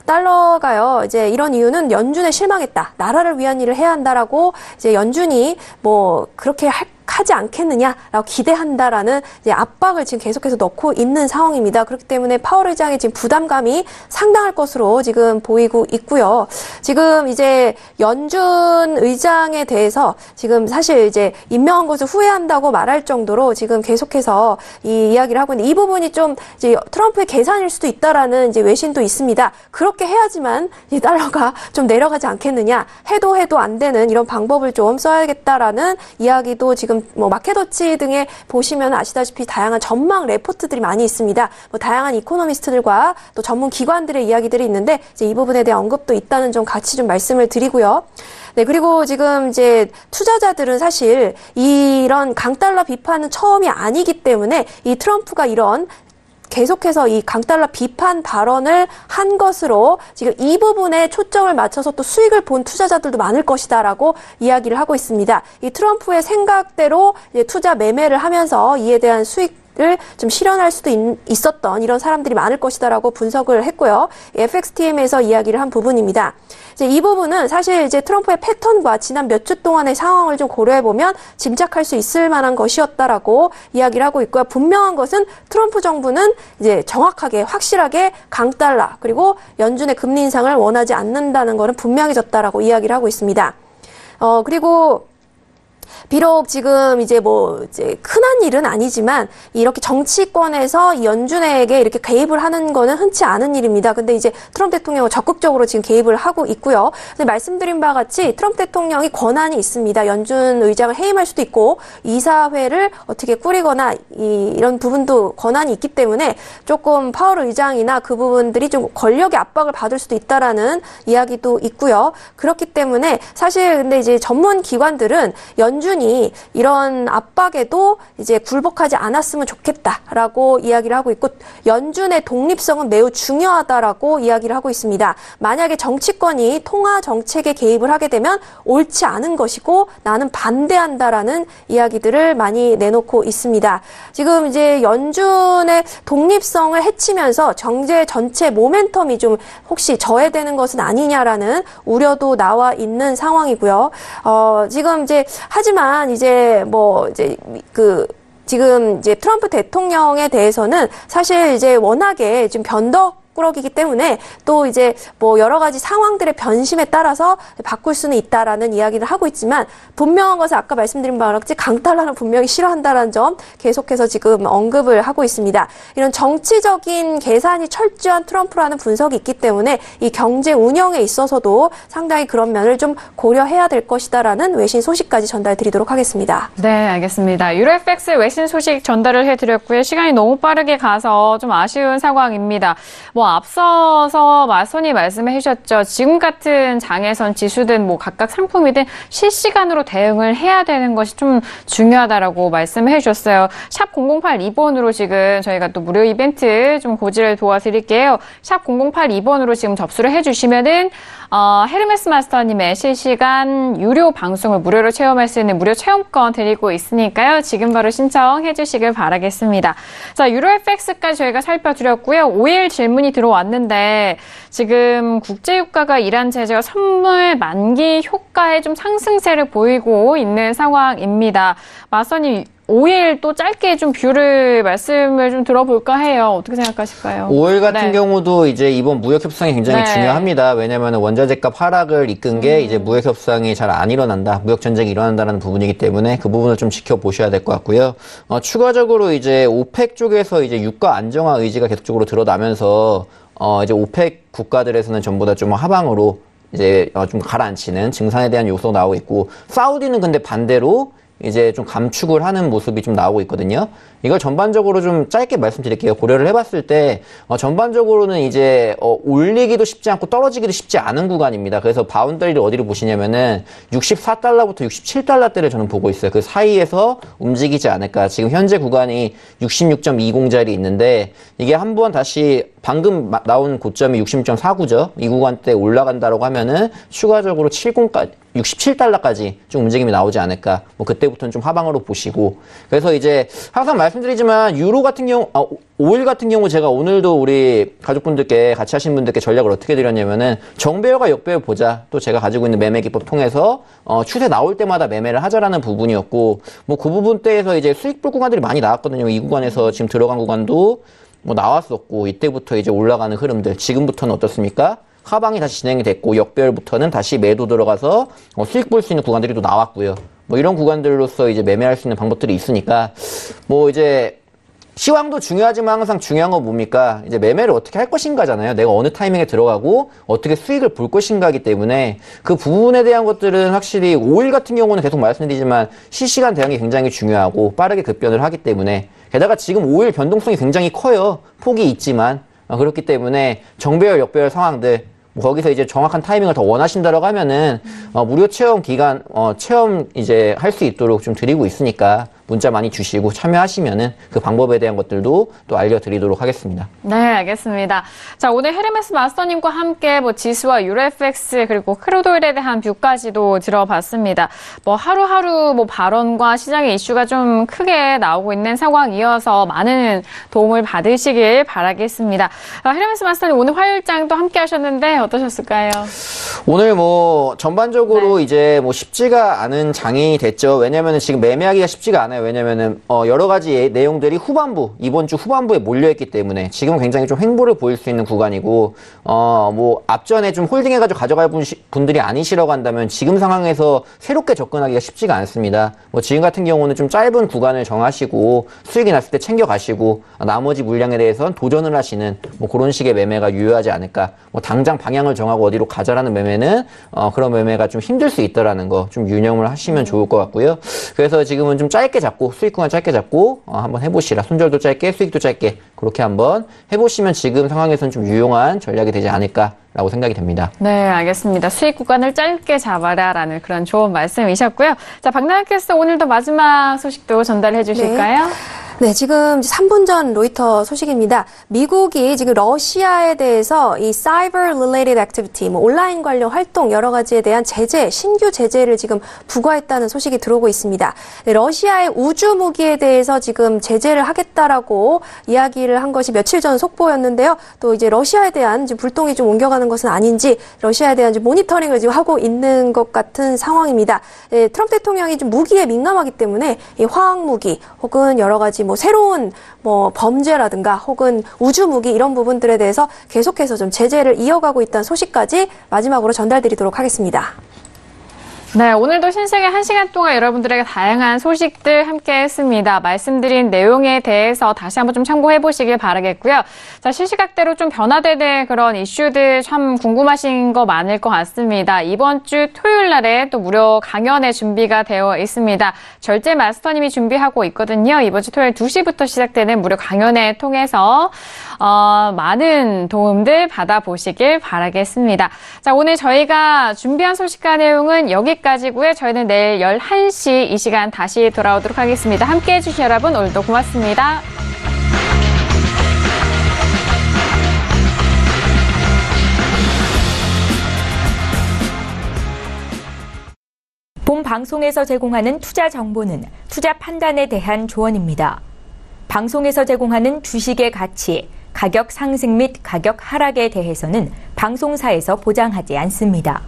달러가요, 이제 이런 이유는 연준에 실망했다. 나라를 위한 일을 해야 한다라고 이제 연준이 그렇게 하지 않겠느냐라고 기대한다라는 이제 압박을 지금 계속해서 넣고 있는 상황입니다. 그렇기 때문에 파월 의장의 지금 부담감이 상당할 것으로 지금 보이고 있고요. 지금 이제 연준 의장에 대해서 지금 사실 이제 임명한 것을 후회한다고 말할 정도로 지금 계속해서 이 이야기를 하고 있는데 이 부분이 좀 이제 트럼프의 계산일 수도 있다라는 이제 외신도 있습니다. 그렇게 해야지만 이 달러가 좀 내려가지 않겠느냐. 해도 안 되는 이런 방법을 좀 써야겠다라는 이야기도 지금 마켓워치 등에 보시면 아시다시피 다양한 전망 레포트들이 많이 있습니다. 다양한 이코노미스트들과 또 전문 기관들의 이야기들이 있는데 이제 이 부분에 대한 언급도 있다는 점 같이 좀 말씀을 드리고요. 네, 그리고 지금 이제 투자자들은 사실 이런 강달러 비판은 처음이 아니기 때문에 이 트럼프가 이런 계속해서 이 강달러 비판 발언을 한 것으로 지금 이 부분에 초점을 맞춰서 또 수익을 본 투자자들도 많을 것이다라고 이야기를 하고 있습니다. 이 트럼프의 생각대로 이제 투자 매매를 하면서 이에 대한 수익을 좀 실현할 수도 있었던 이런 사람들이 많을 것이다라고 분석을 했고요. FXTM에서 이야기를 한 부분입니다. 이제 이 부분은 사실 이제 트럼프의 패턴과 지난 몇 주 동안의 상황을 좀 고려해 보면 짐작할 수 있을 만한 것이었다라고 이야기를 하고 있고요. 분명한 것은 트럼프 정부는 이제 정확하게 확실하게 강달러 그리고 연준의 금리 인상을 원하지 않는다는 것은 분명해졌다라고 이야기를 하고 있습니다. 그리고 비록 지금 이제 흔한 일은 아니지만 이렇게 정치권에서 이 연준에게 이렇게 개입을 하는 거는 흔치 않은 일입니다. 근데 이제 트럼프 대통령은 적극적으로 지금 개입을 하고 있고요. 근데 말씀드린 바와 같이 트럼프 대통령이 권한이 있습니다. 연준 의장을 해임할 수도 있고 이사회를 어떻게 꾸리거나 이런 부분도 권한이 있기 때문에 조금 파월 의장이나 그 부분들이 좀 권력의 압박을 받을 수도 있다라는 이야기도 있고요. 그렇기 때문에 사실 근데 이제 전문 기관들은 연준이 이런 압박에도 이제 굴복하지 않았으면 좋겠다라고 이야기를 하고 있고 연준의 독립성은 매우 중요하다라고 이야기를 하고 있습니다. 만약에 정치권이 통화 정책에 개입을 하게 되면 옳지 않은 것이고 나는 반대한다라는 이야기들을 많이 내놓고 있습니다. 지금 이제 연준의 독립성을 해치면서 경제 전체 모멘텀이 좀 혹시 저해되는 것은 아니냐라는 우려도 나와 있는 상황이고요. 지금 이제 하지만 이제 지금 이제 트럼프 대통령에 대해서는 사실 이제 워낙에 좀 변덕꾸러기이기 때문에 또 이제 여러 가지 상황들의 변심에 따라서 바꿀 수는 있다라는 이야기를 하고 있지만 분명한 것은 아까 말씀드린 바와 같이 강달러는 분명히 싫어한다라는 점 계속해서 지금 언급을 하고 있습니다. 이런 정치적인 계산이 철저한 트럼프라는 분석이 있기 때문에 이 경제 운영에 있어서도 상당히 그런 면을 좀 고려해야 될 것이다라는 외신 소식까지 전달드리도록 하겠습니다. 네, 알겠습니다. 유로FX 외신 소식 전달을 해드렸고요. 시간이 너무 빠르게 가서 좀 아쉬운 상황입니다. 앞서서 마선이 말씀해 주셨죠. 지금 같은 장에선 지수든 각각 상품이든 실시간으로 대응을 해야 되는 것이 좀 중요하다라고 말씀해 주셨어요. 샵 0082번으로 지금 저희가 또 무료 이벤트 좀 고지를 도와드릴게요. 샵 0082번으로 지금 접수를 해주시면은 헤르메스 마스터님의 실시간 유료 방송을 무료로 체험할 수 있는 무료 체험권 드리고 있으니까요. 지금 바로 신청해 주시길 바라겠습니다. 자, 유로 FX까지 저희가 살펴드렸고요. 5일 질문이 들어왔는데 지금 국제유가가 이란 제재와 선물 만기 효과에 좀 상승세를 보이고 있는 상황입니다. 마스터님, 5일 또 짧게 좀 뷰를 말씀을 좀 들어볼까 해요. 어떻게 생각하실까요? 5일 같은 경우도 이제 이번 무역 협상이 굉장히 중요합니다. 왜냐하면 원자재값 하락을 이끈 게 이제 무역 협상이 잘 안 일어난다, 무역 전쟁이 일어난다는 부분이기 때문에 그 부분을 좀 지켜보셔야 될 것 같고요. 추가적으로 이제 오펙 쪽에서 이제 유가 안정화 의지가 계속적으로 드러나면서 이제 오펙 국가들에서는 전부 다 좀 하방으로 이제 좀 가라앉히는 증산에 대한 요소가 나오고 있고, 사우디는 근데 반대로 이제 좀 감축을 하는 모습이 좀 나오고 있거든요. 이걸 전반적으로 좀 짧게 말씀드릴게요. 고려를 해봤을 때 전반적으로는 이제 올리기도 쉽지 않고 떨어지기도 쉽지 않은 구간입니다. 그래서 바운더리를 어디로 보시냐면은 64달러부터 67달러대를 저는 보고 있어요. 그 사이에서 움직이지 않을까. 지금 현재 구간이 66.20짜리 있는데 이게 한번 다시 방금 나온 고점이 66.49죠. 이 구간대 올라간다라고 하면은 추가적으로 67달러까지 좀 움직임이 나오지 않을까. 뭐 그때부터는 좀 하방으로 보시고. 그래서 이제 항상 말씀드리지만 유로 같은 경우, 오일 같은 경우 제가 오늘도 우리 가족분들께 같이 하신 분들께 전략을 어떻게 드렸냐면은 정배열과 역배열 보자. 또 제가 가지고 있는 매매 기법 통해서 추세 나올 때마다 매매를 하자라는 부분이었고, 뭐 그 부분대에서 이제 수익불 구간들이 많이 나왔거든요. 이 구간에서 지금 들어간 구간도 뭐 나왔었고, 이때부터 이제 올라가는 흐름들, 지금부터는 어떻습니까? 하방이 다시 진행이 됐고, 역배열부터는 다시 매도 들어가서 수익 볼 수 있는 구간들이 또 나왔고요. 뭐 이런 구간들로서 이제 매매할 수 있는 방법들이 있으니까, 뭐 이제 시황도 중요하지만 항상 중요한 건 뭡니까? 이제 매매를 어떻게 할 것인가잖아요. 내가 어느 타이밍에 들어가고 어떻게 수익을 볼 것인가이기 때문에 그 부분에 대한 것들은 확실히 5일 같은 경우는 계속 말씀드리지만 실시간 대응이 굉장히 중요하고 빠르게 급변을 하기 때문에, 게다가 지금 5일 변동성이 굉장히 커요. 폭이 있지만. 그렇기 때문에 정배열, 역배열 상황들, 거기서 이제 정확한 타이밍을 더 원하신다라고 하면은 무료 체험 기간 체험 이제 할 수 있도록 좀 드리고 있으니까 문자 많이 주시고 참여하시면은 그 방법에 대한 것들도 또 알려드리도록 하겠습니다. 네, 알겠습니다. 자, 오늘 헤르메스 마스터님과 함께 뭐 지수와 유로 FX 그리고 크루드오일에 대한 뷰까지도 들어봤습니다. 뭐 하루하루 뭐 발언과 시장의 이슈가 좀 크게 나오고 있는 상황이어서 많은 도움을 받으시길 바라겠습니다. 헤르메스 마스터님, 오늘 화요일장도 함께 하셨는데 어떠셨을까요? 오늘 뭐 전반적으로 이제 뭐 쉽지가 않은 장이 됐죠. 왜냐면은 지금 매매하기가 쉽지가 않아요. 왜냐면은 여러 가지 내용들이 이번 주 후반부에 몰려있기 때문에 지금은 굉장히 좀 횡보를 보일 수 있는 구간이고, 뭐 앞전에 좀 홀딩해가지고 가져갈 분들이 아니시라고 한다면 지금 상황에서 새롭게 접근하기가 쉽지가 않습니다. 뭐 지금 같은 경우는 좀 짧은 구간을 정하시고 수익이 났을 때 챙겨가시고 나머지 물량에 대해서는 도전을 하시는 뭐 그런 식의 매매가 유효하지 않을까. 뭐 당장 방향을 정하고 어디로 가자라는 매매는 그런 매매가 좀 힘들 수 있다라는 거 좀 유념을 하시면 좋을 것 같고요. 그래서 지금은 좀 짧게 잡고 수익 구간 짧게 잡고 한번 해보시라. 손절도 짧게 수익도 짧게 그렇게 한번 해보시면 지금 상황에서는 좀 유용한 전략이 되지 않을까라고 생각이 됩니다. 네, 알겠습니다. 수익 구간을 짧게 잡아라라는 그런 좋은 말씀이셨고요. 자, 박나연 캐스터, 오늘도 마지막 소식도 전달해 주실까요? 네, 지금 3분 전 로이터 소식입니다. 미국이 지금 러시아에 대해서 이 Cyber Related Activity, 뭐 온라인 관련 활동 여러 가지에 대한 제재, 신규 제재를 지금 부과했다는 소식이 들어오고 있습니다. 네, 러시아의 우주 무기에 대해서 지금 제재를 하겠다라고 이야기를 한 것이 며칠 전 속보였는데요. 또 이제 러시아에 대한 지금 불똥이 좀 옮겨가는 것은 아닌지 러시아에 대한 지금 모니터링을 지금 하고 있는 것 같은 상황입니다. 네, 트럼프 대통령이 좀 무기에 민감하기 때문에 이 화학 무기 혹은 여러 가지 뭐 새로운 뭐 범죄라든가 혹은 우주 무기 이런 부분들에 대해서 계속해서 좀 제재를 이어가고 있다는 소식까지 마지막으로 전달드리도록 하겠습니다. 네, 오늘도 신세계 1시간 동안 여러분들에게 다양한 소식들 함께 했습니다. 말씀드린 내용에 대해서 다시 한번 좀 참고해 보시길 바라겠고요. 자, 실시각대로 좀 변화되는 그런 이슈들 참 궁금하신 거 많을 것 같습니다. 이번 주 토요일 날에 또 무료 강연회 준비가 되어 있습니다. 절제 마스터님이 준비하고 있거든요. 이번 주 토요일 2시부터 시작되는 무료 강연회 통해서 많은 도움들 받아보시길 바라겠습니다. 자, 오늘 저희가 준비한 소식과 내용은 여기까지고요. 저희는 내일 11시 이 시간 다시 돌아오도록 하겠습니다. 함께해 주신 여러분 오늘도 고맙습니다. 방송에서 제공하는 투자 정보는 투자 판단에 대한 조언입니다. 방송에서 제공하는 주식의 가치, 가격 상승 및 가격 하락에 대해서는 방송사에서 보장하지 않습니다.